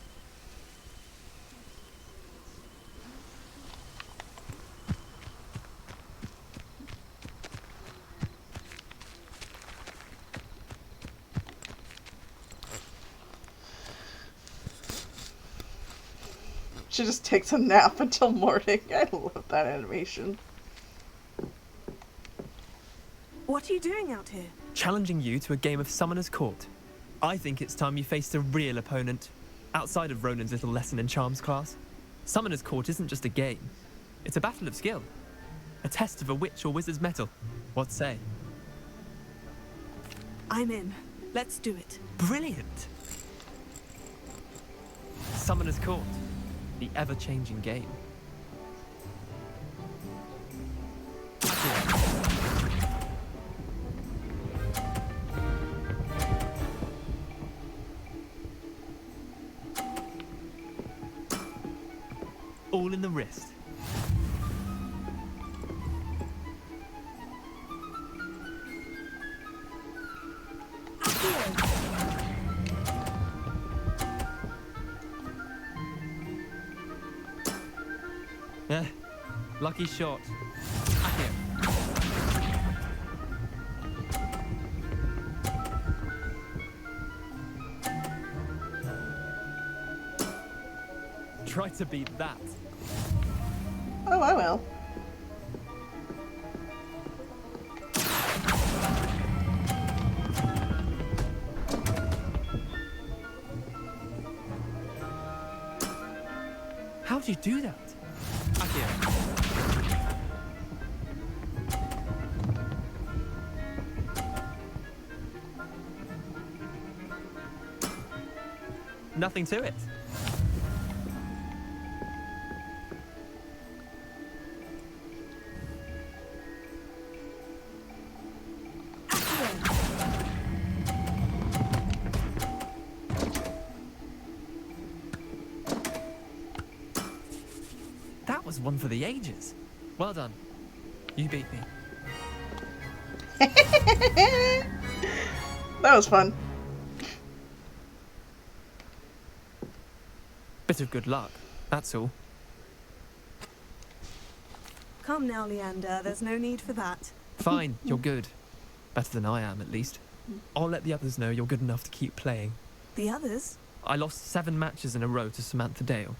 Speaker 1: She just takes a nap until morning. I love that animation.
Speaker 3: What are you doing out here?
Speaker 18: Challenging you to a game of Summoner's Court. I think it's time you faced a real opponent, outside of Ronan's little lesson in charms class. Summoner's Court isn't just a game. It's a battle of skill. A test of a witch or wizard's mettle. What say?
Speaker 3: I'm in. Let's do it.
Speaker 18: Brilliant! Summoner's Court. The ever-changing game. All in the wrist. Lucky shot. Try to beat that.
Speaker 1: Oh, I will.
Speaker 18: How do you do that? Nothing to it. was one for the ages. Well done. You beat me.
Speaker 1: That was fun.
Speaker 18: Bit of good luck, that's all.
Speaker 3: Come now, Leander. There's no need for that.
Speaker 18: Fine, you're good. Better than I am, at least. I'll let the others know you're good enough to keep playing.
Speaker 3: The others?
Speaker 18: I lost 7 matches in a row to Samantha Dale.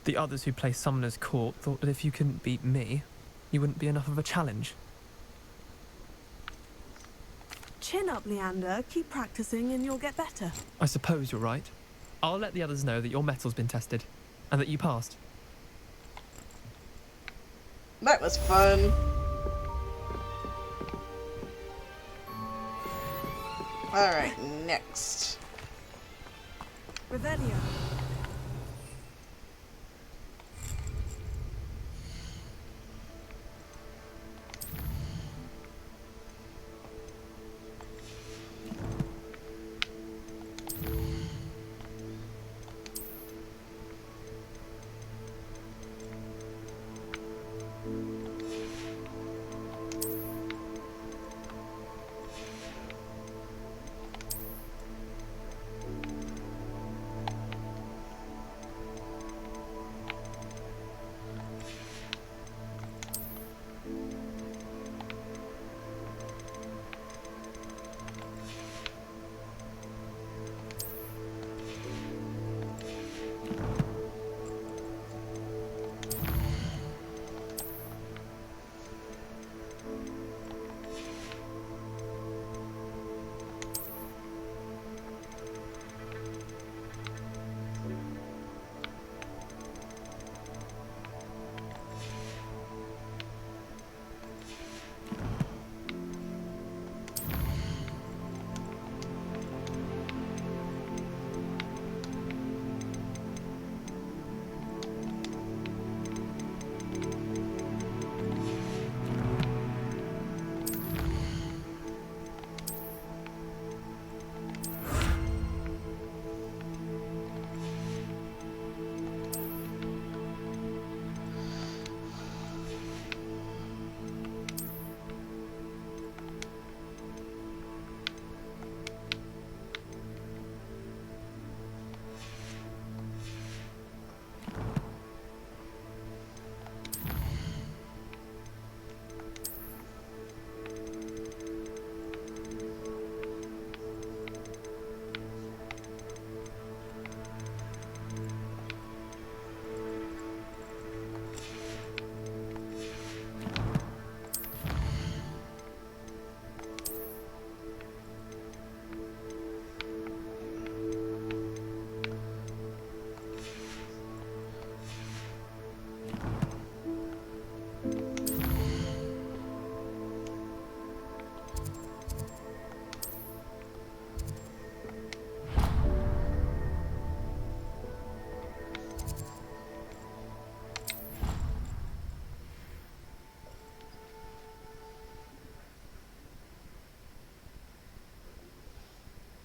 Speaker 18: The others who play Summoner's Court thought that if you couldn't beat me, you wouldn't be enough of a challenge.
Speaker 3: Chin up, Leander. Keep practicing and you'll get better.
Speaker 18: I suppose you're right. I'll let the others know that your metal's been tested, and that you passed.
Speaker 1: That was fun. Alright, next.
Speaker 3: Revelio.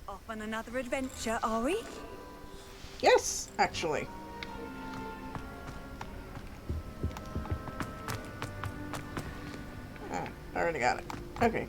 Speaker 7: Off on another adventure, are we?
Speaker 1: Yes, actually. Ah, I already got it. Okay.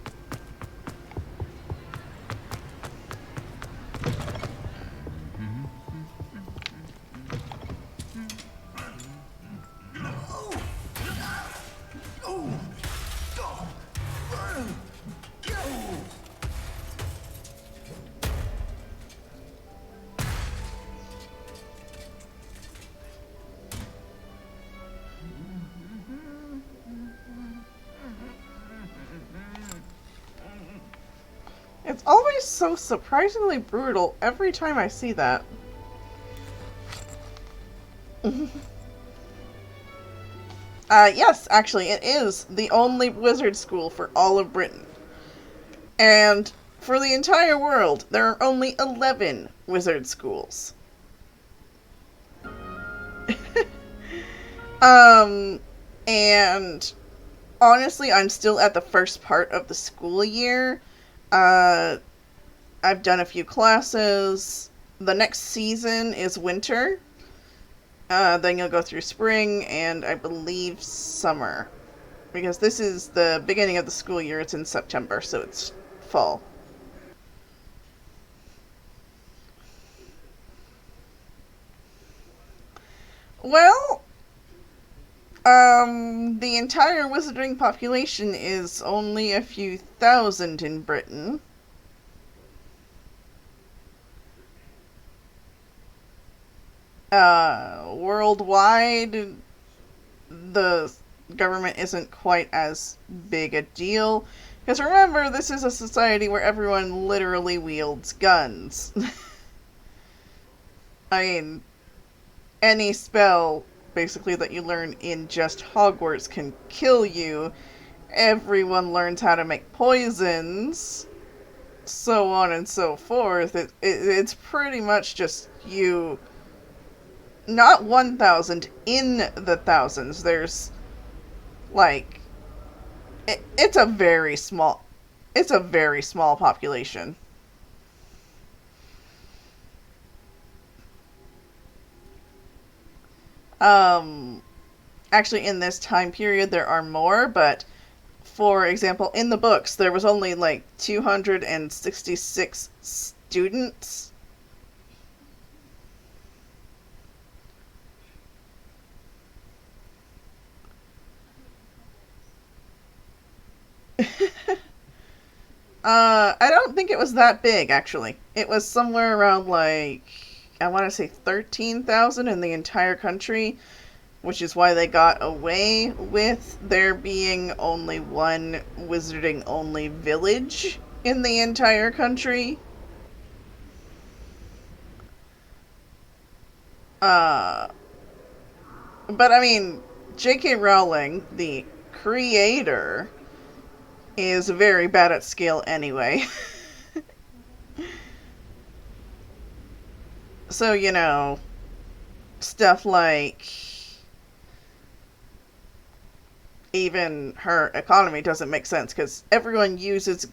Speaker 1: It's always so surprisingly brutal every time I see that. Yes, actually, it is the only wizard school for all of Britain. And for the entire world, there are only 11 wizard schools. And honestly, I'm still at the first part of the school year. I've done a few classes. The next season is winter. Then you'll go through spring and I believe summer. Because this is the beginning of the school year. It's in September, so it's fall. Well, the entire wizarding population is only a few thousand in Britain. Worldwide, the government isn't quite as big a deal. Because remember, this is a society where everyone literally wields guns. I mean, any spell, basically, that you learn in just Hogwarts can kill you. Everyone learns how to make poisons, so on and so forth. It's pretty much just you, not 1,000, in the thousands. There's, like, it's a very small population. Actually, in this time period, there are more, but for example, in the books, there was only like 266 students. I don't think it was that big, actually. It was somewhere around, like, I want to say 13,000 in the entire country, which is why they got away with there being only one wizarding-only village in the entire country. But I mean, J.K. Rowling, the creator, is very bad at scale anyway. So, you know, stuff like even her economy doesn't make sense because everyone uses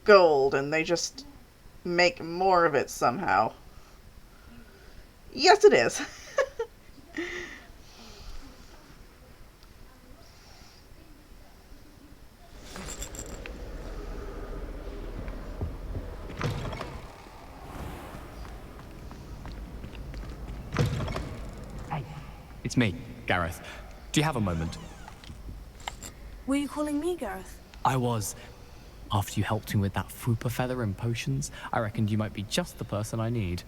Speaker 1: gold and they just make more of it somehow. Yes, it is.
Speaker 4: It's me, Gareth. Do you have a moment?
Speaker 3: Were you calling me, Gareth?
Speaker 4: I was. After you helped me with that Fupa feather and potions, I reckoned you might be just the person I need.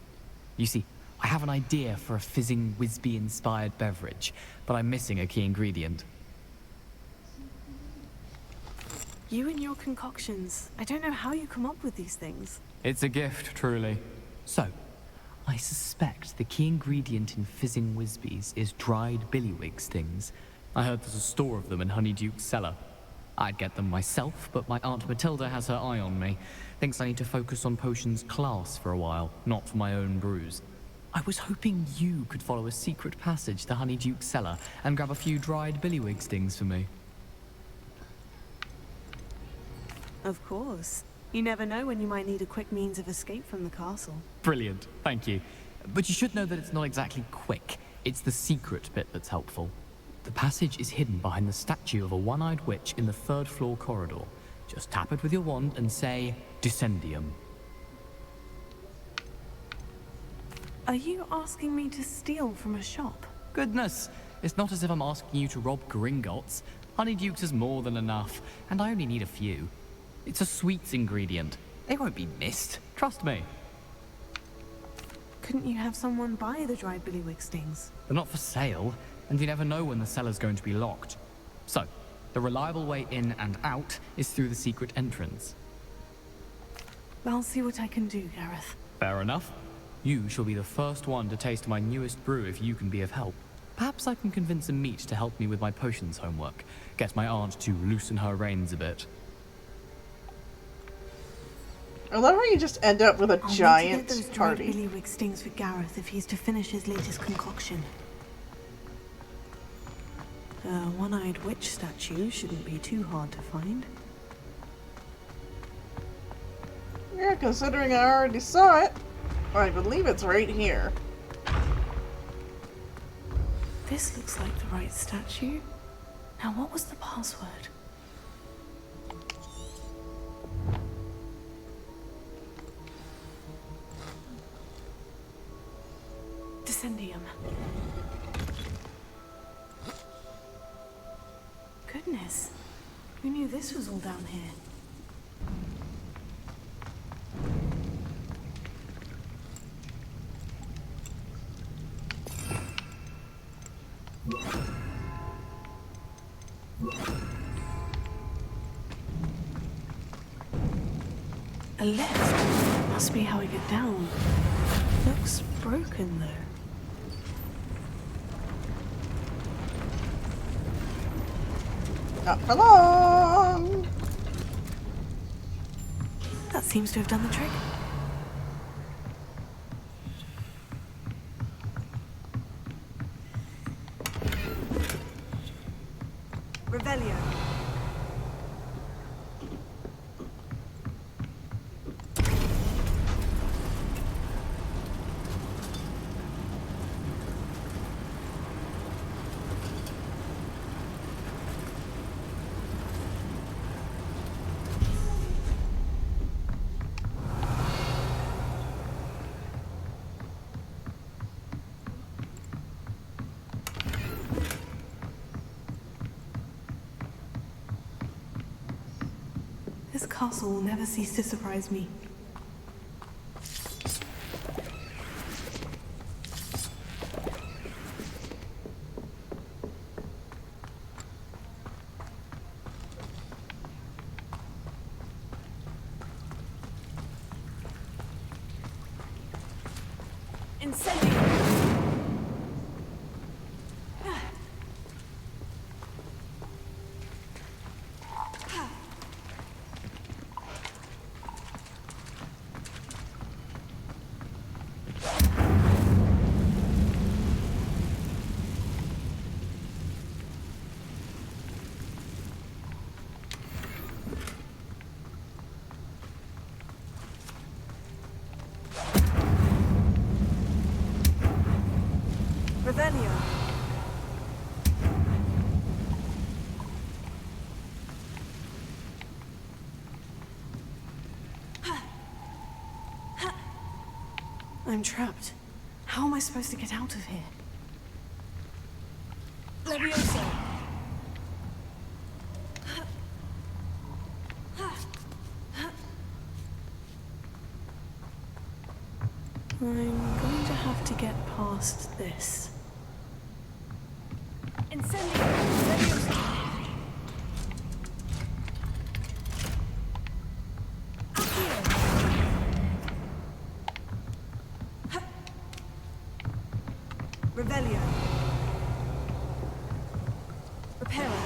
Speaker 4: You see, I have an idea for a fizzing Whizbee-inspired beverage, but I'm missing a key ingredient.
Speaker 3: You and your concoctions. I don't know how you come up with these things.
Speaker 4: It's a gift, truly. So, I suspect the key ingredient in fizzing Whizbees is dried billywig stings. I heard there's a store of them in Honeyduke's cellar. I'd get them myself, but my Aunt Matilda has her eye on me. Thinks I need to focus on potions class for a while, not for my own brews. I was hoping you could follow a secret passage to Honeyduke's cellar and grab a few dried billywig stings for me.
Speaker 3: Of course. You never know when you might need a quick means of escape from the castle.
Speaker 4: Brilliant, thank you. But you should know that it's not exactly quick. It's the secret bit that's helpful. The passage is hidden behind the statue of a one-eyed witch in the third-floor corridor. Just tap it with your wand and say, Descendium.
Speaker 3: Are you asking me to steal from a shop?
Speaker 4: Goodness, it's not as if I'm asking you to rob Gringotts. Honeyduke's is more than enough, and I only need a few. It's a sweets ingredient. They won't be missed, trust me.
Speaker 3: Couldn't you have someone buy the dried billywig stings?
Speaker 4: They're not for sale, and you never know when the cellar's going to be locked. So, the reliable way in and out is through the secret entrance.
Speaker 3: I'll see what I can do, Gareth.
Speaker 4: Fair enough. You shall be the first one to taste my newest brew if you can be of help. Perhaps I can convince a meat to help me with my potions homework. Get my aunt to loosen her reins a bit.
Speaker 1: I love how you just end up with a giant
Speaker 3: get those dried
Speaker 1: party.
Speaker 3: billywig stings for Gareth if he's to finish his latest concoction. A one-eyed witch statue shouldn't be too hard to find.
Speaker 1: Yeah, considering I already saw it, I believe it's right here.
Speaker 3: This looks like the right statue. Now, what was the password? Descendium. Goodness. Who knew this was all down here? A lift? Must be how I get down. Looks broken, though.
Speaker 1: Not for long!
Speaker 3: That seems to have done the trick.
Speaker 7: Revelio.
Speaker 3: This castle will never cease to surprise me.
Speaker 7: Incendio. Revelio.
Speaker 3: I'm trapped. How am I supposed to get out of here?
Speaker 7: Levioso.
Speaker 3: I'm going to have to get past this.
Speaker 7: Incendio. Levioso. Revelio. Reparo.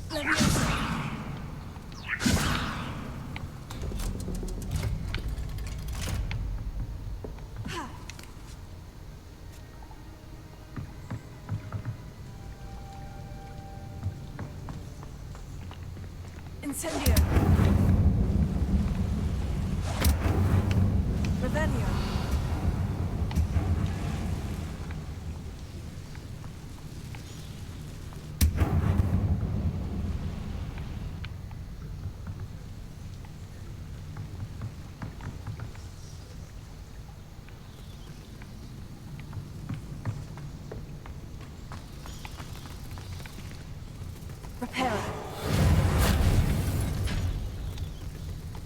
Speaker 7: Levioso. Incendio. Revelio. Reparo.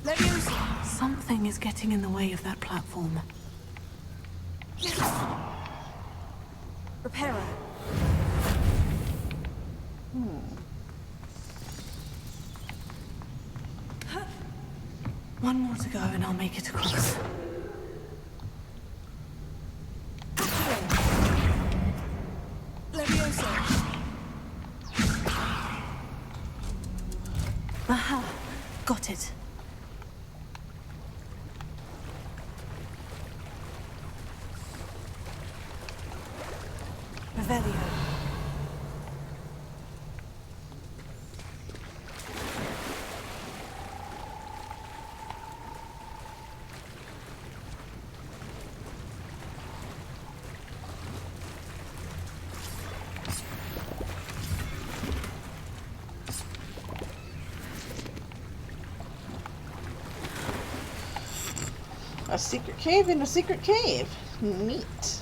Speaker 7: Levioso.
Speaker 3: Something is getting in the way of that platform.
Speaker 7: Reparo.
Speaker 3: One more to go and I'll make it across.
Speaker 7: Levioso.
Speaker 3: Aha! Got it.
Speaker 7: Revelio.
Speaker 1: A secret cave in a secret cave. Neat.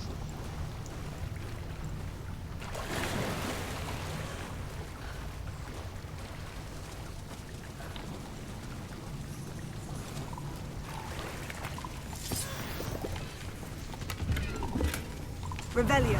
Speaker 3: Revelio.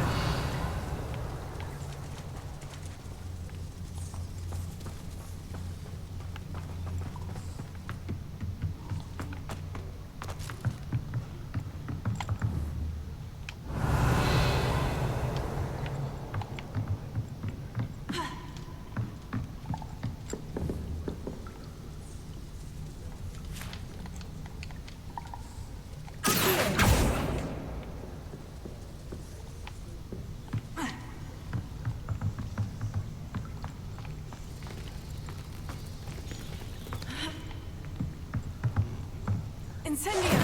Speaker 3: Incendio!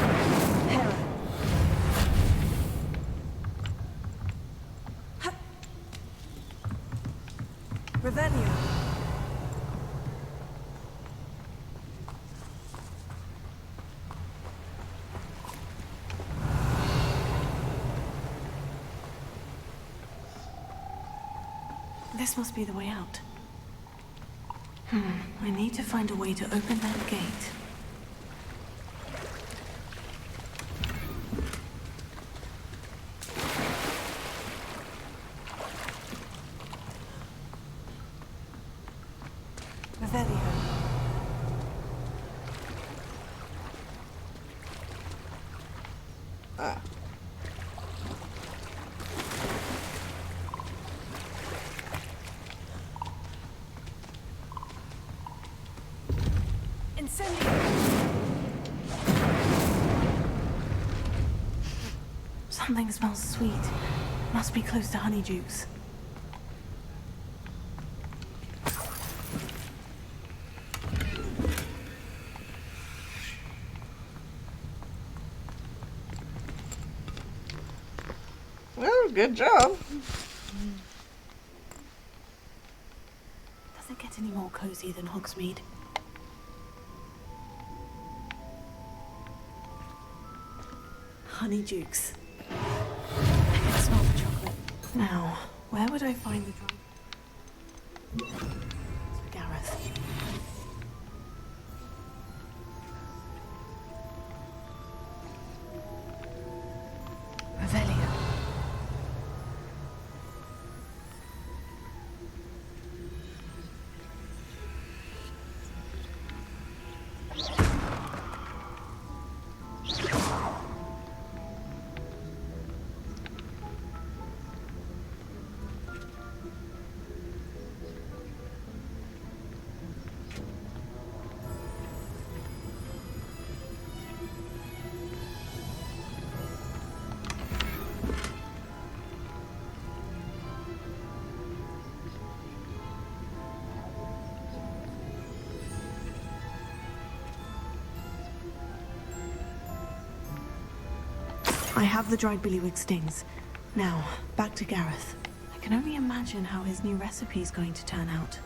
Speaker 3: Hera. Revelio. This must be the way out. I need to find a way to open that gate. Revelio. Incendio. Something smells sweet. Must be close to Honeydukes.
Speaker 1: Well, good job.
Speaker 3: Does it get any more cozy than Hogsmeade? Honeydukes. I can smell the chocolate. Now, where would I find the dried... Gareth. Revelio. I have the dried billywig stings. Now, back to Gareth. I can only imagine how his new recipe is going to turn out.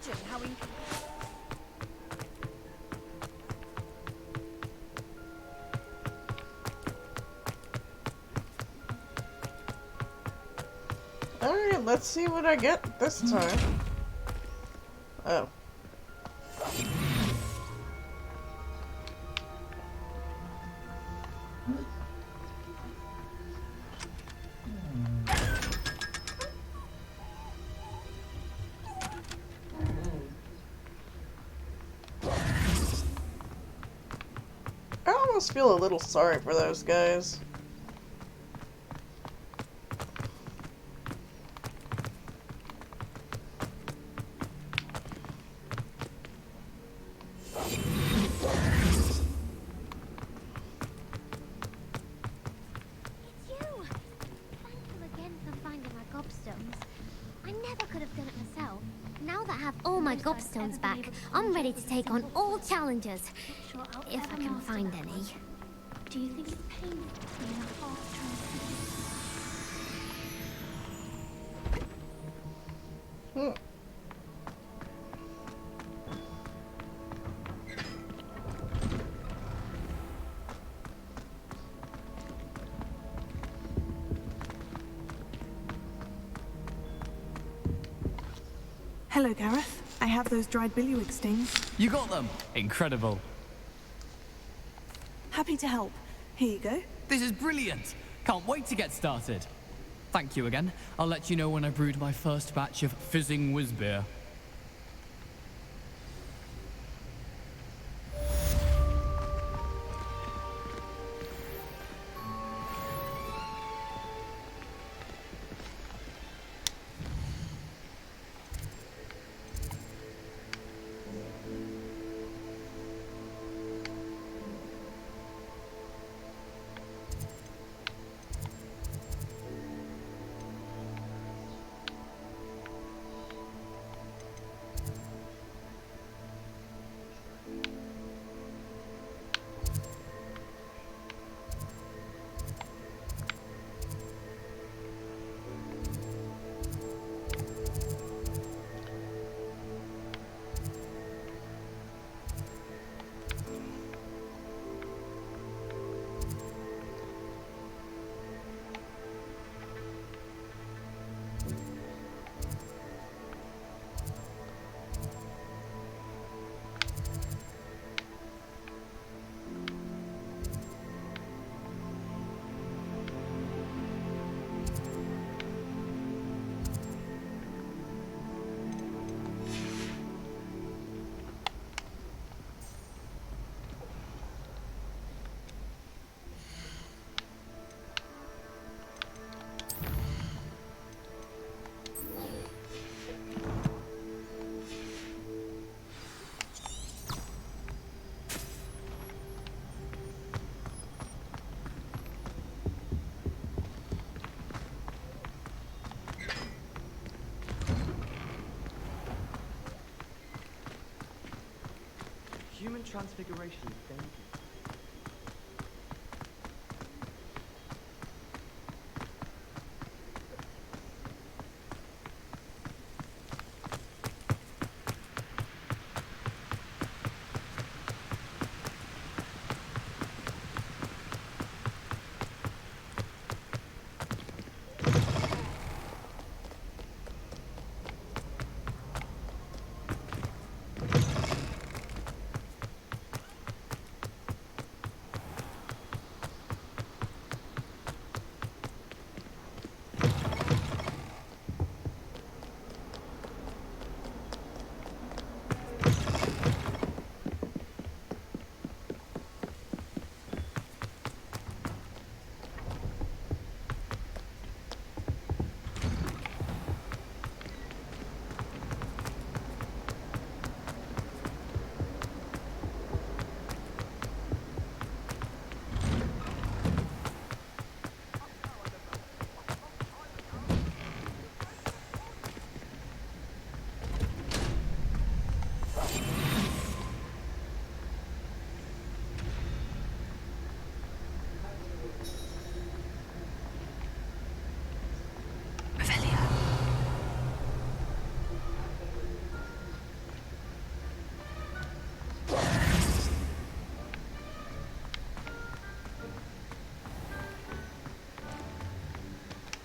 Speaker 7: imagine how he...
Speaker 1: Alright, let's see what I get this time. Oh. I almost feel a little sorry for those guys.
Speaker 19: Gobstones back. I'm ready to take on all challenges. If I can find any.
Speaker 12: Do you think it's painful being a half transfigured?
Speaker 3: Hello, Gareth. I have those dried billywig stings.
Speaker 4: You got them! Incredible.
Speaker 3: Happy to help. Here you go.
Speaker 4: This is brilliant! Can't wait to get started. Thank you again. I'll let you know when I brewed my first batch of fizzing whiz beer.
Speaker 18: Human transfiguration is dangerous.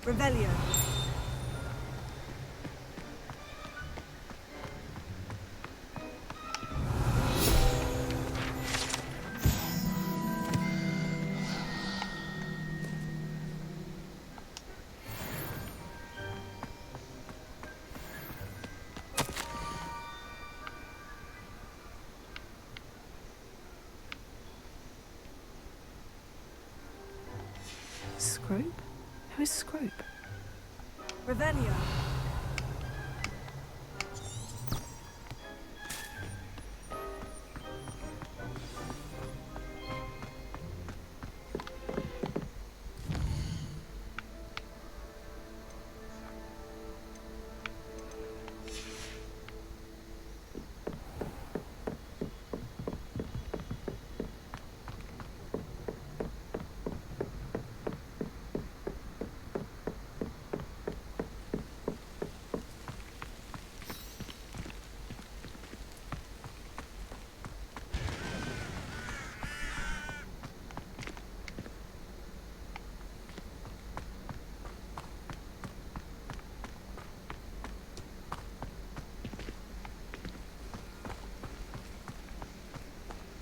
Speaker 7: Revelio.
Speaker 3: Scrope? Who is Scrope?
Speaker 7: Revelio.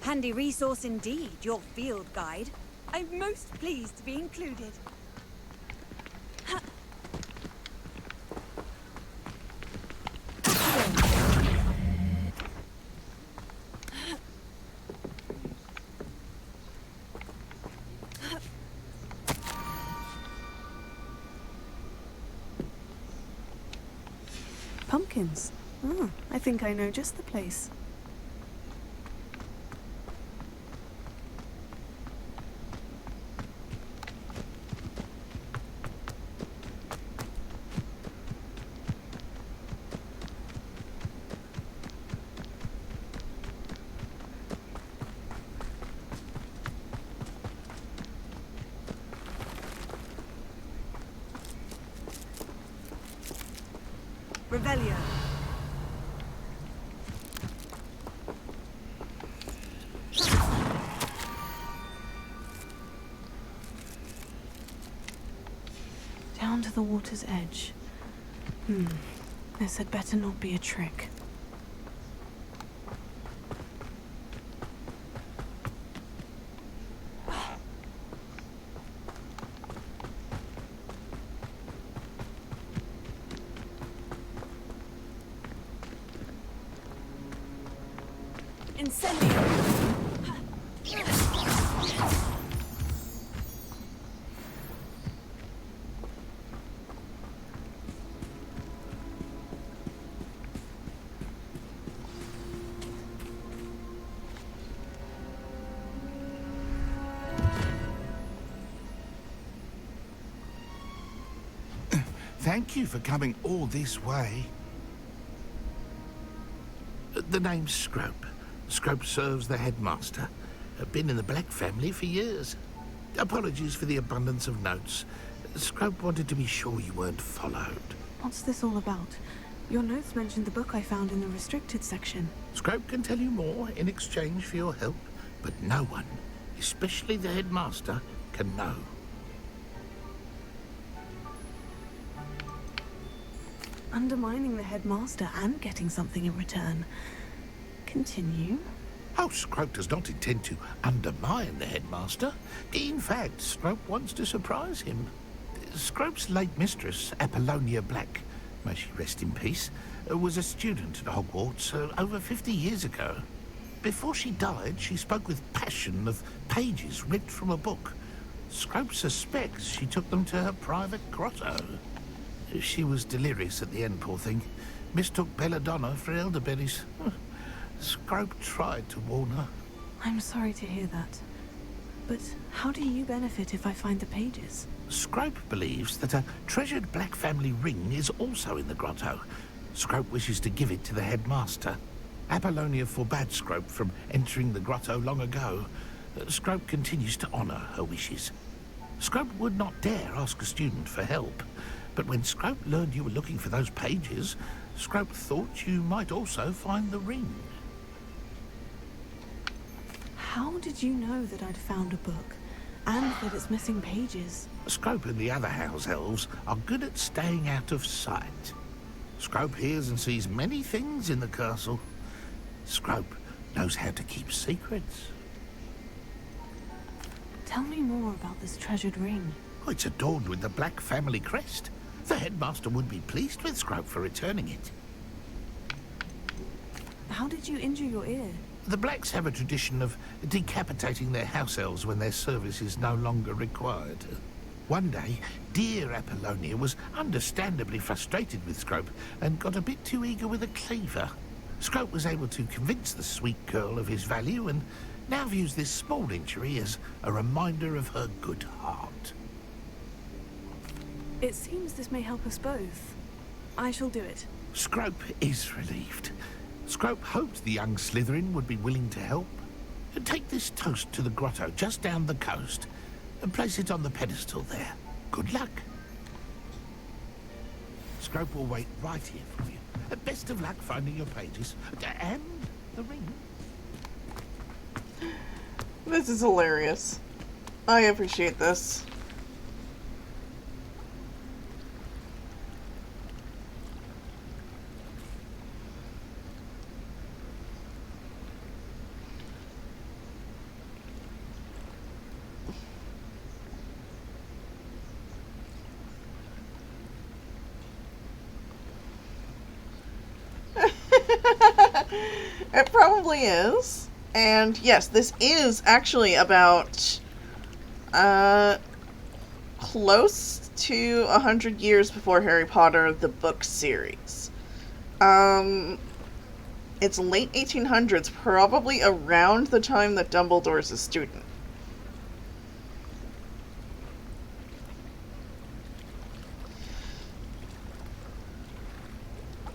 Speaker 7: Handy resource indeed, your field guide. I'm most pleased to be included.
Speaker 3: Pumpkins. Oh, I think I know just the place.
Speaker 7: Revelio.
Speaker 3: Down to the water's edge. This had better not be a trick.
Speaker 8: Thank you for coming all this way. The name's Scrope. Scrope serves the headmaster. Been in the Black family for years. Apologies for the abundance of notes. Scrope wanted to be sure you weren't followed.
Speaker 3: What's this all about? Your notes mentioned the book I found in the restricted section.
Speaker 8: Scrope can tell you more in exchange for your help, but no one, especially the headmaster, can know.
Speaker 3: Undermining the headmaster and getting something in return. Continue.
Speaker 8: Oh, Scrope does not intend to undermine the headmaster. In fact, Scrope wants to surprise him. Scrope's late mistress, Apollonia Black, may she rest in peace, was a student at Hogwarts over 50 years ago. Before she died, she spoke with passion of pages ripped from a book. Scrope suspects she took them to her private grotto. She was delirious at the end, poor thing. Mistook belladonna for elderberries. Scrope tried to warn her.
Speaker 3: I'm sorry to hear that. But how do you benefit if I find the pages?
Speaker 8: Scrope believes that a treasured Black family ring is also in the grotto. Scrope wishes to give it to the headmaster. Apollonia forbade Scrope from entering the grotto long ago. Scrope continues to honour her wishes. Scrope would not dare ask a student for help. But when Scrope learned you were looking for those pages, Scrope thought you might also find the ring.
Speaker 3: How did you know that I'd found a book? And that it's missing pages.
Speaker 8: Scrope and the other house elves are good at staying out of sight. Scrope hears and sees many things in the castle. Scrope knows how to keep secrets.
Speaker 3: Tell me more about this treasured ring.
Speaker 8: Oh, it's adorned with the Black family crest. The headmaster would be pleased with Scrope for returning it.
Speaker 3: How did you injure your ear?
Speaker 8: The Blacks have a tradition of decapitating their house elves when their service is no longer required. One day, dear Apollonia was understandably frustrated with Scrope and got a bit too eager with a cleaver. Scrope was able to convince the sweet girl of his value and now views this small injury as a reminder of her good heart.
Speaker 3: It seems this may help us both. I shall do it.
Speaker 8: Scrope is relieved. Scrope hoped the young Slytherin would be willing to help. Take this toast to the grotto just down the coast and place it on the pedestal there. Good luck. Scrope will wait right here for you. Best of luck finding your pages and the ring.
Speaker 1: This is hilarious. I appreciate this. It probably is. And yes, this is actually about close to 100 years before Harry Potter, the book series. It's late 1800s, probably around the time that Dumbledore's a student.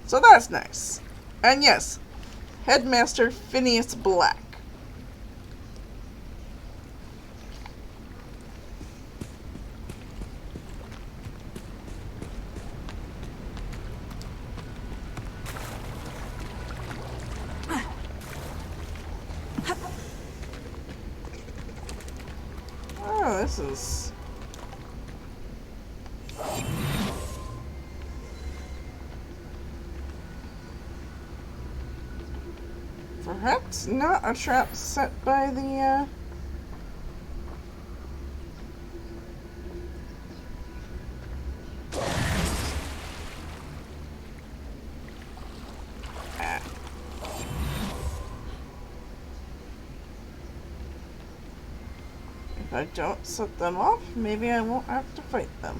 Speaker 1: So that's nice. And yes, Headmaster Phineas Black. Oh, this is... Perhaps not a trap set by the, If I don't set them off, maybe I won't have to fight them.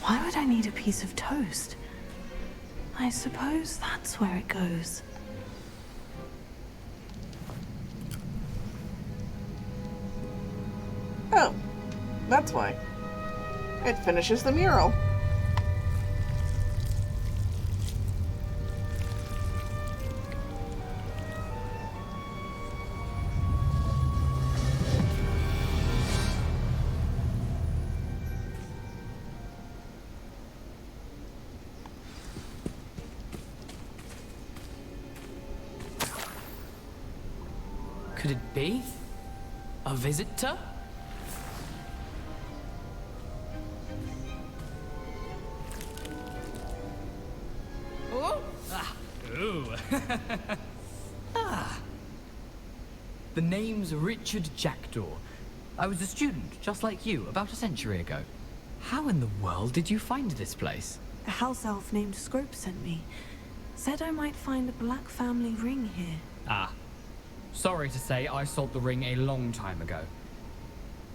Speaker 3: Why would I need a piece of toast? I suppose that's where it goes.
Speaker 1: Oh, that's why. It finishes the mural.
Speaker 4: Could it be? A visitor? Oh! Ah. Ooh. Ah. The name's Richard Jackdaw. I was a student, just like you, about a century ago. How in the world did you find this place?
Speaker 3: A house elf named Scrope sent me. Said I might find a Black family ring here.
Speaker 4: Ah. Sorry to say, I sold the ring a long time ago.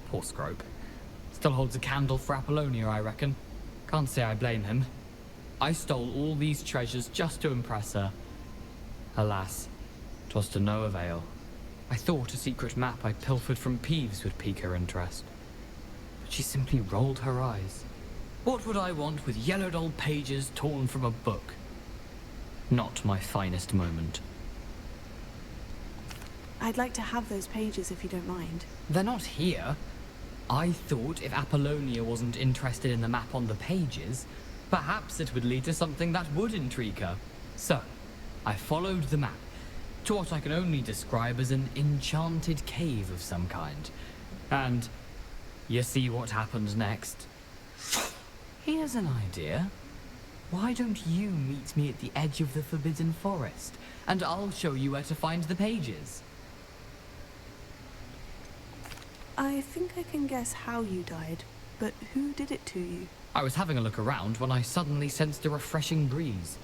Speaker 4: Poor Scrope. Still holds a candle for Apollonia, I reckon. Can't say I blame him. I stole all these treasures just to impress her. Alas, 'twas to no avail. I thought a secret map I pilfered from Peeves would pique her interest. But she simply rolled her eyes. What would I want with yellowed old pages torn from a book? Not my finest moment.
Speaker 3: I'd like to have those pages if you don't mind.
Speaker 4: They're not here. I thought if Apollonia wasn't interested in the map on the pages, perhaps it would lead to something that would intrigue her. So, I followed the map to what I can only describe as an enchanted cave of some kind. And you see what happened next? Here's an idea. Why don't you meet me at the edge of the Forbidden Forest, and I'll show you where to find the pages?
Speaker 3: I think I can guess how you died, but who did it to you?
Speaker 4: I was having a look around when I suddenly sensed a refreshing breeze.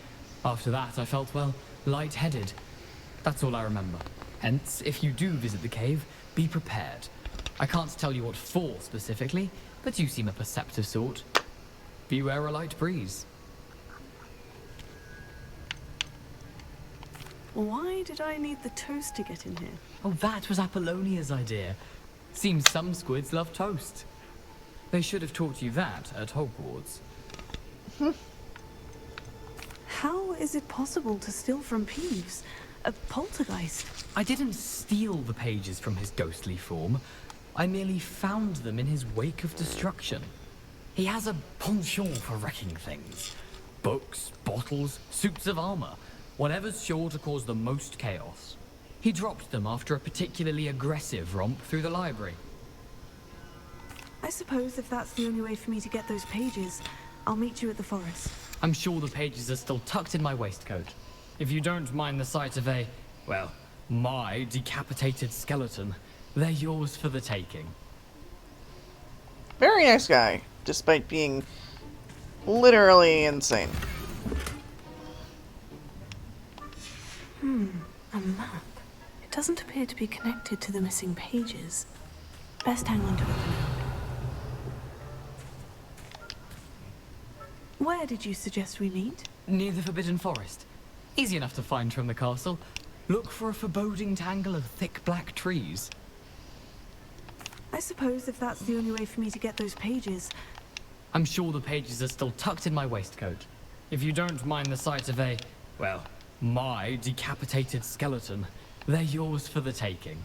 Speaker 4: After that, I felt, well, lightheaded. That's all I remember. Hence, if you do visit the cave, be prepared. I can't tell you what for specifically, but you seem a perceptive sort. Beware a light breeze.
Speaker 3: Why did I need the toast to get in here?
Speaker 4: Oh, that was Apollonia's idea. Seems some squids love toast. They should have taught you that at Hogwarts.
Speaker 3: How is it possible to steal from Peeves? A poltergeist?
Speaker 4: I didn't steal the pages from his ghostly form. I merely found them in his wake of destruction. He has a penchant for wrecking things. Books, bottles, suits of armor. Whatever's sure to cause the most chaos. He dropped them after a particularly aggressive romp through the library.
Speaker 3: I suppose if that's the only way for me to get those pages, I'll meet you at the forest.
Speaker 4: I'm sure the pages are still tucked in my waistcoat. If you don't mind the sight of a, well, my decapitated skeleton, they're yours for the taking.
Speaker 1: Very nice guy, despite being literally insane.
Speaker 3: A map. It doesn't appear to be connected to the missing pages. Best hang on to it for now. Where did you suggest we meet?
Speaker 4: Near the Forbidden Forest. Easy enough to find from the castle. Look for a foreboding tangle of thick black trees.
Speaker 3: I suppose if that's the only way for me to get those pages...
Speaker 4: I'm sure the pages are still tucked in my waistcoat. If you don't mind the sight of a, well, my decapitated skeleton, they're yours for the taking.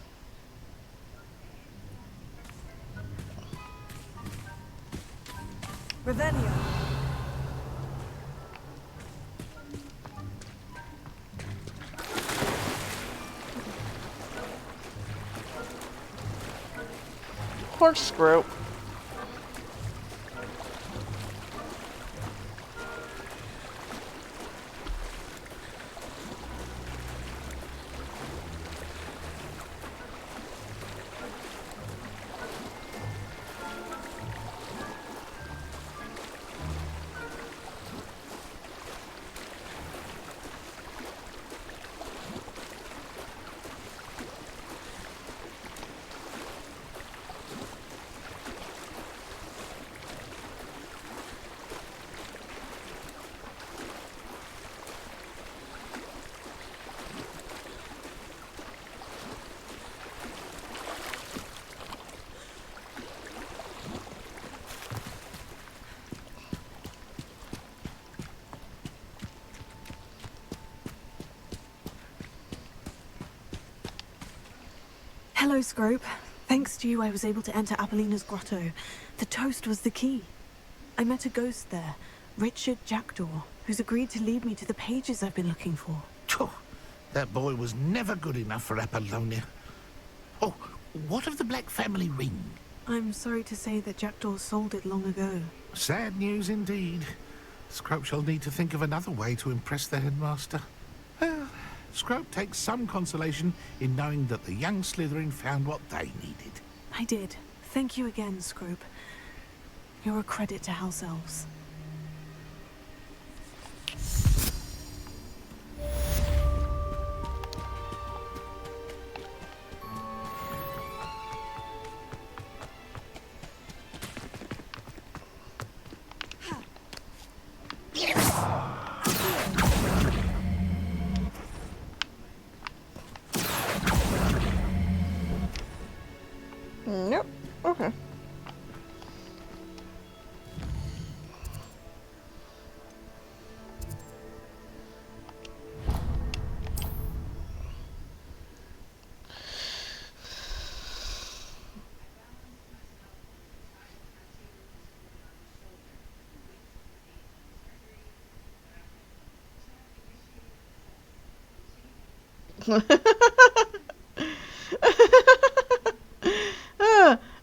Speaker 3: Revelio.
Speaker 1: Corkscrew.
Speaker 3: Hello, Scrope. Thanks to you, I was able to enter Apollina's grotto. The toast was the key. I met a ghost there, Richard Jackdaw, who's agreed to lead me to the pages I've been looking for.
Speaker 8: That boy was never good enough for Apollonia. Oh, what of the Black family ring?
Speaker 3: I'm sorry to say that Jackdaw sold it long ago.
Speaker 8: Sad news indeed. Scrope shall need to think of another way to impress the headmaster. Well, Scrope takes some consolation in knowing that the young Slytherin found what they needed.
Speaker 3: I did. Thank you again, Scrope. You're a credit to House Elves.
Speaker 1: Nope. Okay.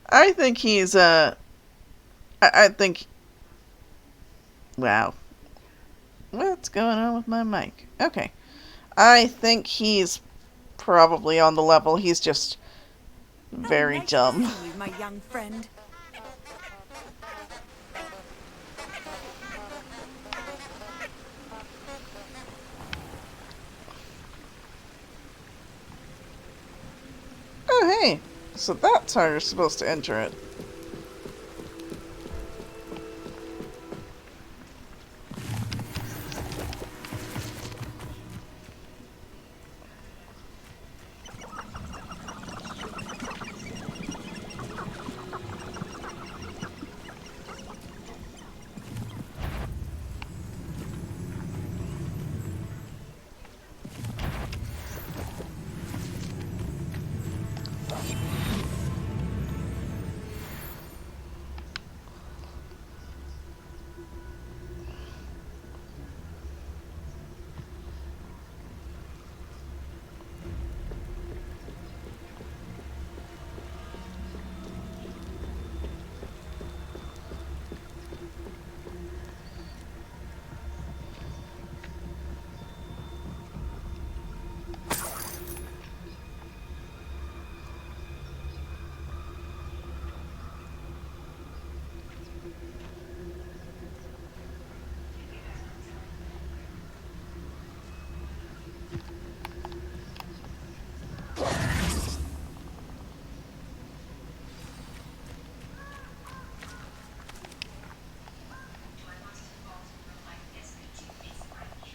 Speaker 1: I think he's, I think... Wow. What's going on with my mic? Okay. I think he's probably on the level. He's just very dumb.
Speaker 7: Nice to see you, my young friend.
Speaker 1: Oh, hey. So that's how you're supposed to enter it.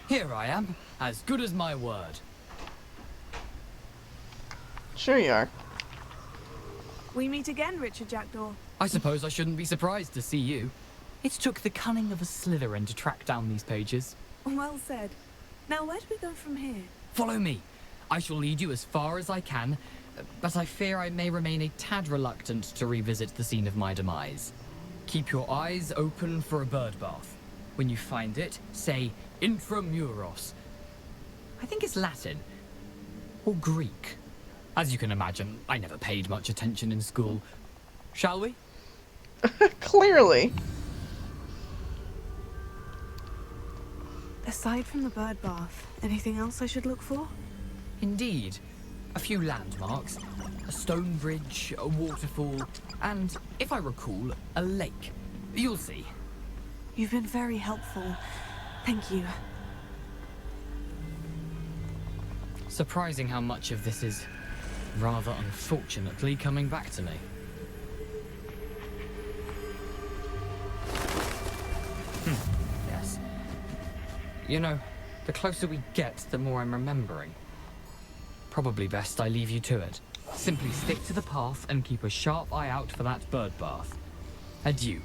Speaker 4: Here I am, as good as my word.
Speaker 1: Sure you are.
Speaker 3: We meet again, Richard Jackdaw.
Speaker 4: I suppose I shouldn't be surprised to see you. It took the cunning of a Slytherin to track down these pages.
Speaker 3: Well said. Now, where do we go from here?
Speaker 4: Follow me. I shall lead you as far as I can, but I fear I may remain a tad reluctant to revisit the scene of my demise. Keep your eyes open for a bird bath. When you find it, say intramuros. I think it's Latin. Or Greek. As you can imagine, I never paid much attention in school. Shall we?
Speaker 1: Clearly.
Speaker 3: Aside from the bird bath, anything else I should look for?
Speaker 4: Indeed. A few landmarks, a stone bridge, a waterfall, and, if I recall, a lake. You'll see.
Speaker 3: You've been very helpful. Thank you.
Speaker 4: Surprising how much of this is, rather unfortunately, coming back to me. Yes. You know, the closer we get, the more I'm remembering. Probably best I leave you to it. Simply stick to the path and keep a sharp eye out for that bird bath. Adieu.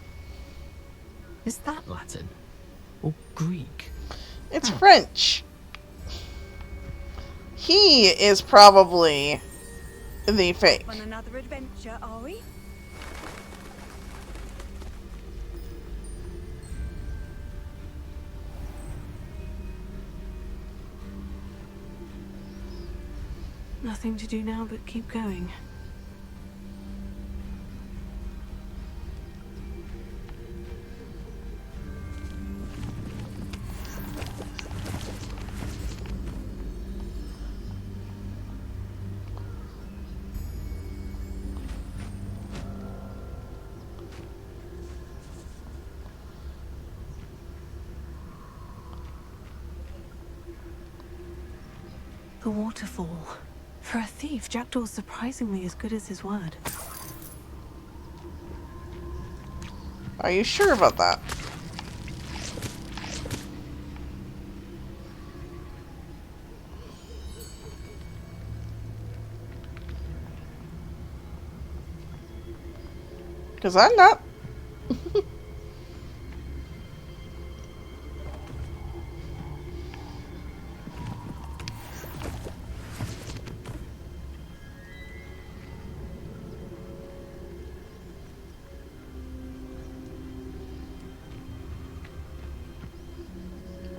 Speaker 4: Is that Latin? Or Greek?
Speaker 1: It's French. He is probably the fake.
Speaker 7: On another adventure, are we?
Speaker 3: Nothing to do now but keep going. The waterfall. For a thief, Jackdaw's surprisingly as good as his word.
Speaker 1: Are you sure about that? Because I'm not.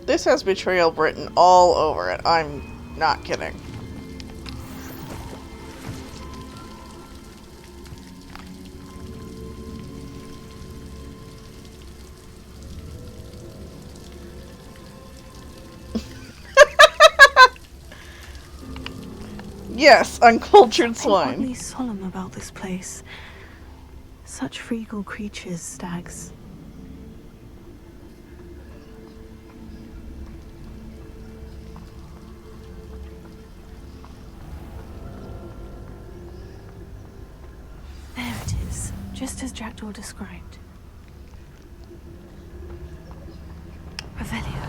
Speaker 1: This has betrayal written all over it. I'm not kidding. Yes, uncultured
Speaker 3: Something
Speaker 1: swine.
Speaker 3: oddly solemn about this place. Such regal creatures, stags. There it is, just as Jackdaw described. Revelio.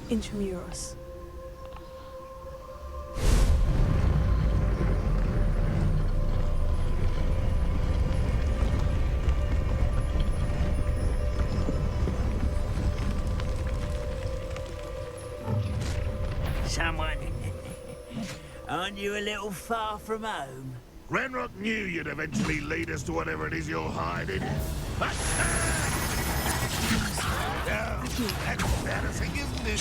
Speaker 3: Intramuros.
Speaker 17: Someone... Aren't you a little far from home?
Speaker 8: Renrock knew you'd eventually lead us to whatever it is you're hiding. No, that's embarrassing, isn't it?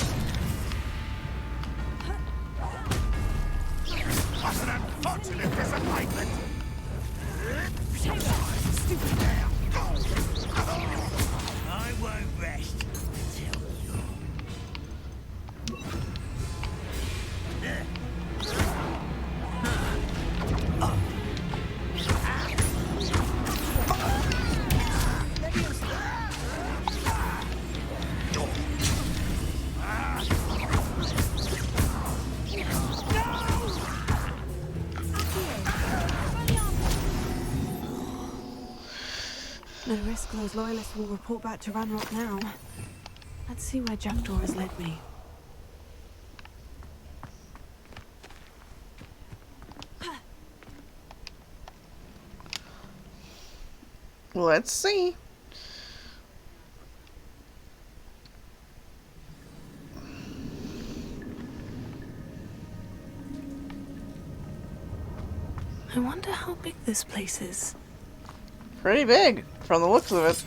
Speaker 8: What an unfortunate disappointment!
Speaker 17: I won't rest until
Speaker 3: No risk those loyalists will report back to Ranrock now. Let's see where Jackdaw has led me.
Speaker 1: Let's see.
Speaker 3: I wonder how big this place is.
Speaker 1: Pretty big, from the looks of it.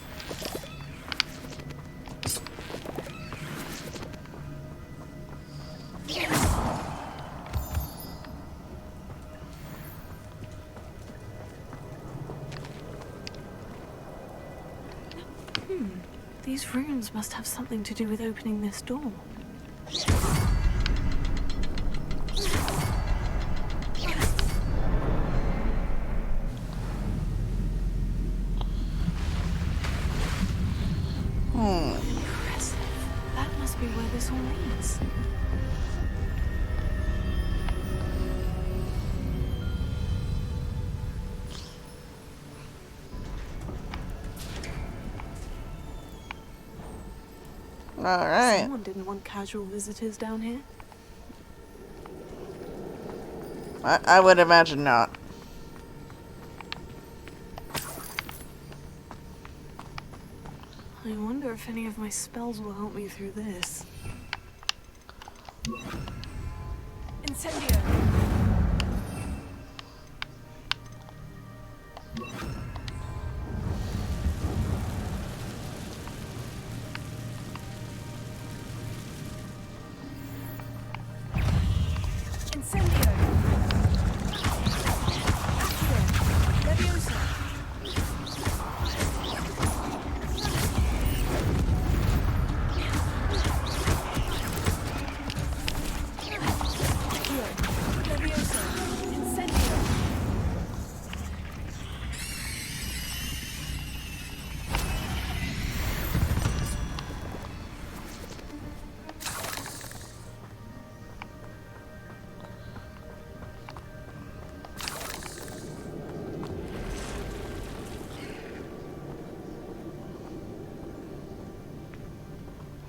Speaker 3: These runes must have something to do with opening this door. Impressive. That must be where this all leads.
Speaker 1: Alright.
Speaker 3: Someone didn't want casual visitors down here.
Speaker 1: I would imagine not.
Speaker 3: I wonder if any of my spells will help me through this. Incendio! Incendio! Leviosa! Leviosa! Incendio!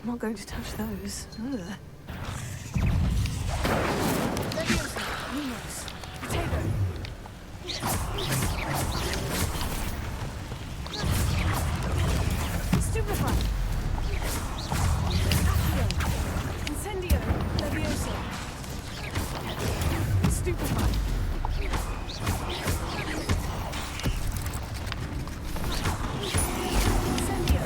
Speaker 3: I'm not going to touch those. Ugh. Leviosa! Lumos! Potato! Stupefy! Accio! Incendio! Leviosa! Stupefy! Incendio!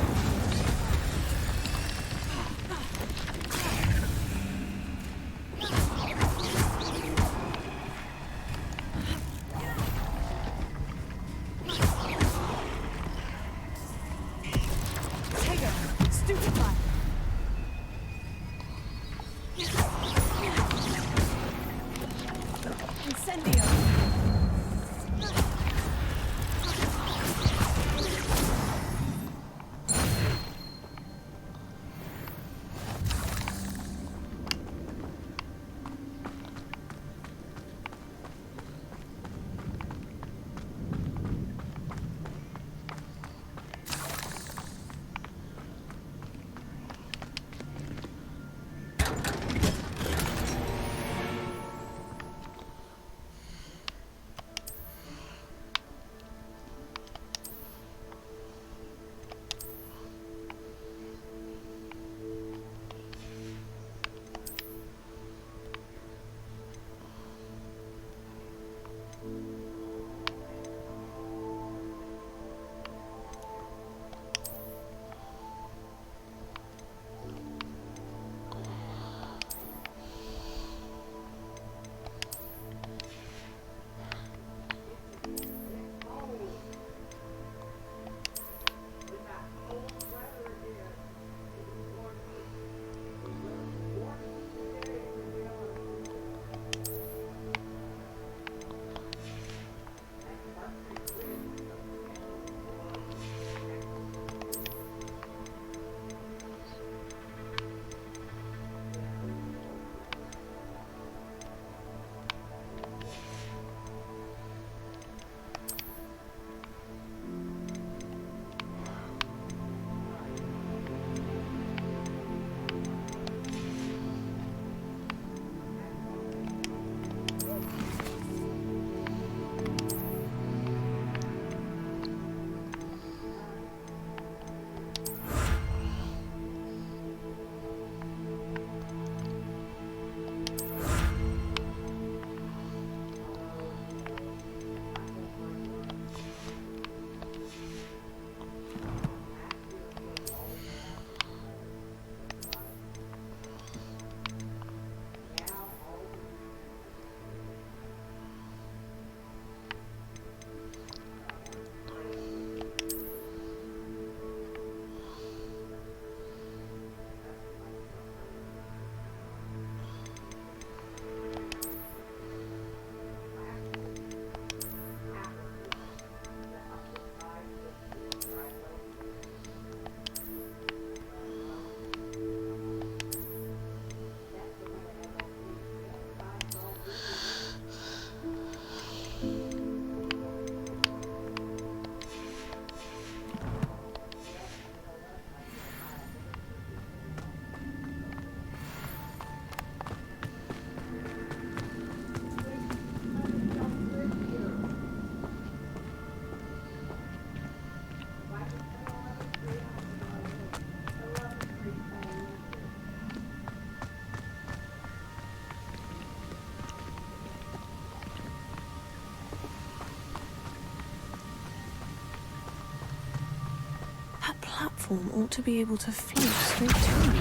Speaker 3: platform ought to be able to float straight to me.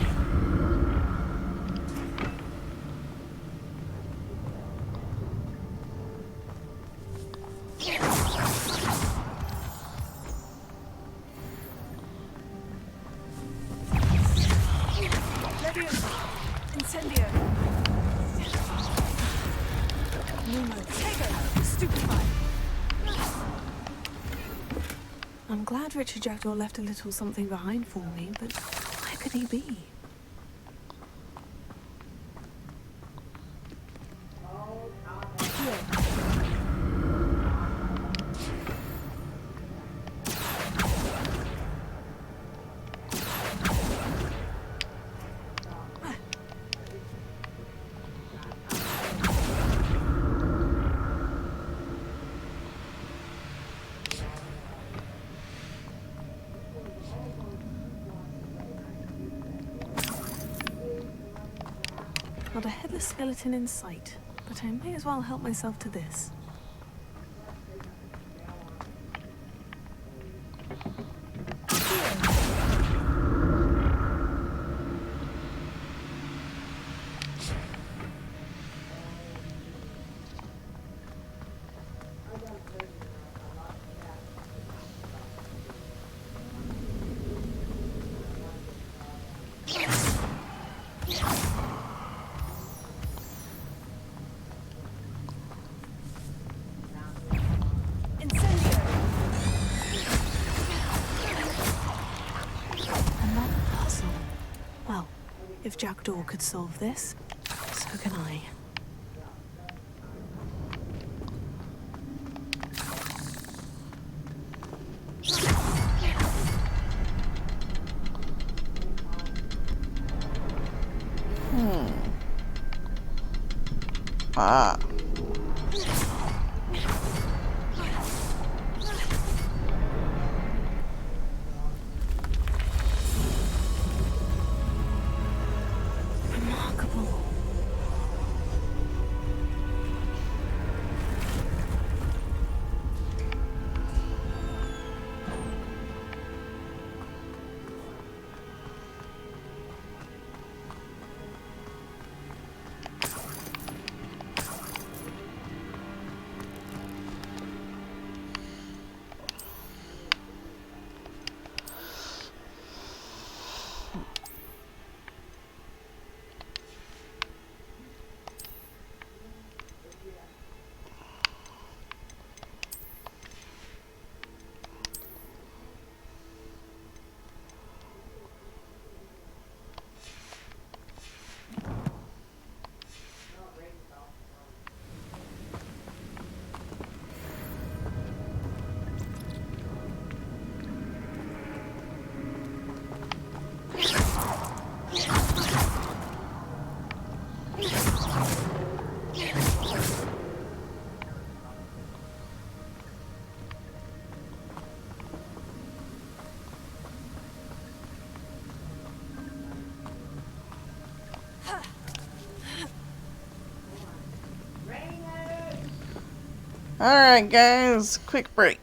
Speaker 5: Incendio! Numo, Tego! Stupefy!
Speaker 3: I'm glad Richard Jackdaw left a little something behind for me, but where could he be? Not a headless skeleton in sight, but I may as well help myself to this. Another puzzle. Well, if Jackdaw could solve this, so can I.
Speaker 1: Ah.
Speaker 3: Remarkable.
Speaker 1: Alright guys, quick break.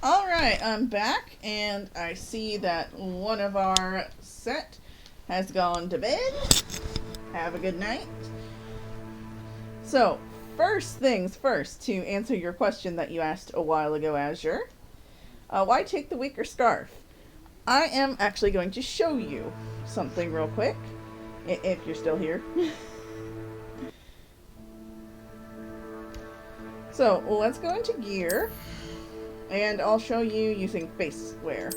Speaker 1: Alright, I'm back, and I see that one of our set has gone to bed. Have a good night. So, first things first, to answer your question that you asked a while ago, Azure. Why take the weaker scarf? I am actually going to show you something real quick, if you're still here. So, let's go into gear, and I'll show you using face wear.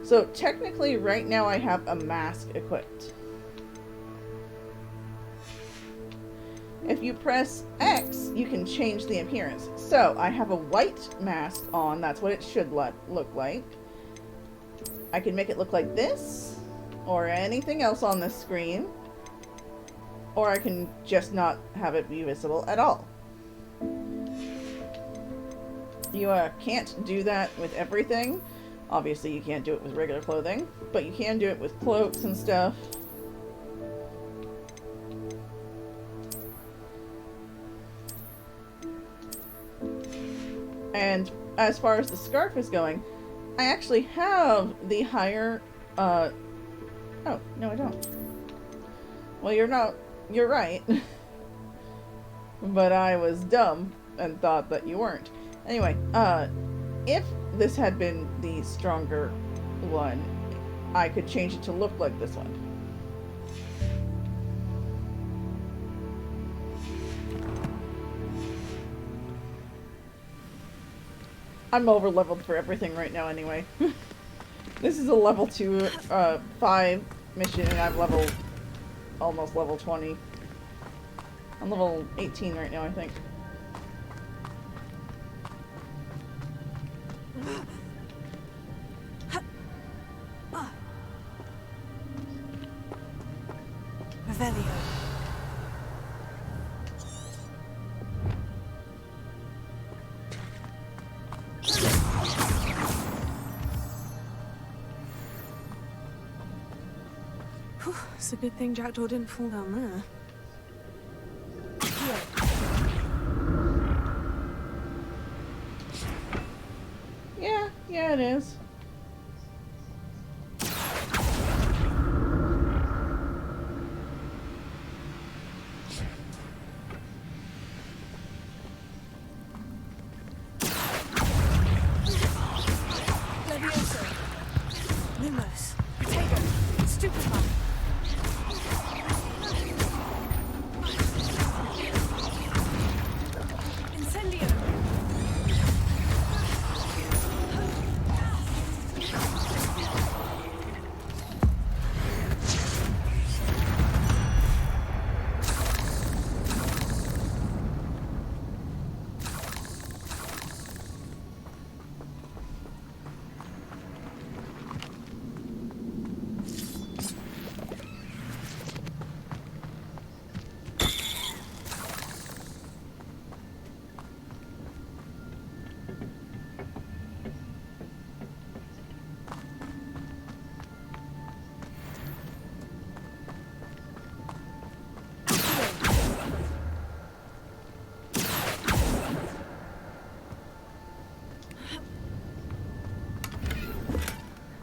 Speaker 1: So, technically, right now I have a mask equipped. If you press X, you can change the appearance. So, I have a white mask on, that's what it should look like. I can make it look like this, or anything else on this screen, or I can just not have it be visible at all. You can't do that with everything. Obviously you can't do it with regular clothing, but you can do it with cloaks and stuff. And as far as the scarf is going, I actually have the higher, oh, no I don't. Well, you're right. But I was dumb and thought that you weren't. Anyway, if this had been the stronger one, I could change it to look like this one. I'm over leveled for everything right now anyway. This is a level 5 mission and I've leveled almost level 20. I'm level 18 right now, I think.
Speaker 3: Revelio. Whew, it's a good thing Jackdaw didn't fall down there.
Speaker 1: Yeah, it is.
Speaker 3: Levioso. Lumos. Potato. Stupefy. Incendio.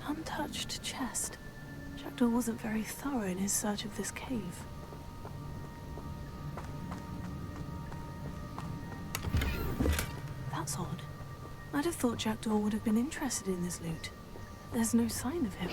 Speaker 3: Untouched chest. Jackdaw wasn't very thorough in his search of this cave. That's odd. I'd have thought Jackdaw would have been interested in this loot. There's no sign of him.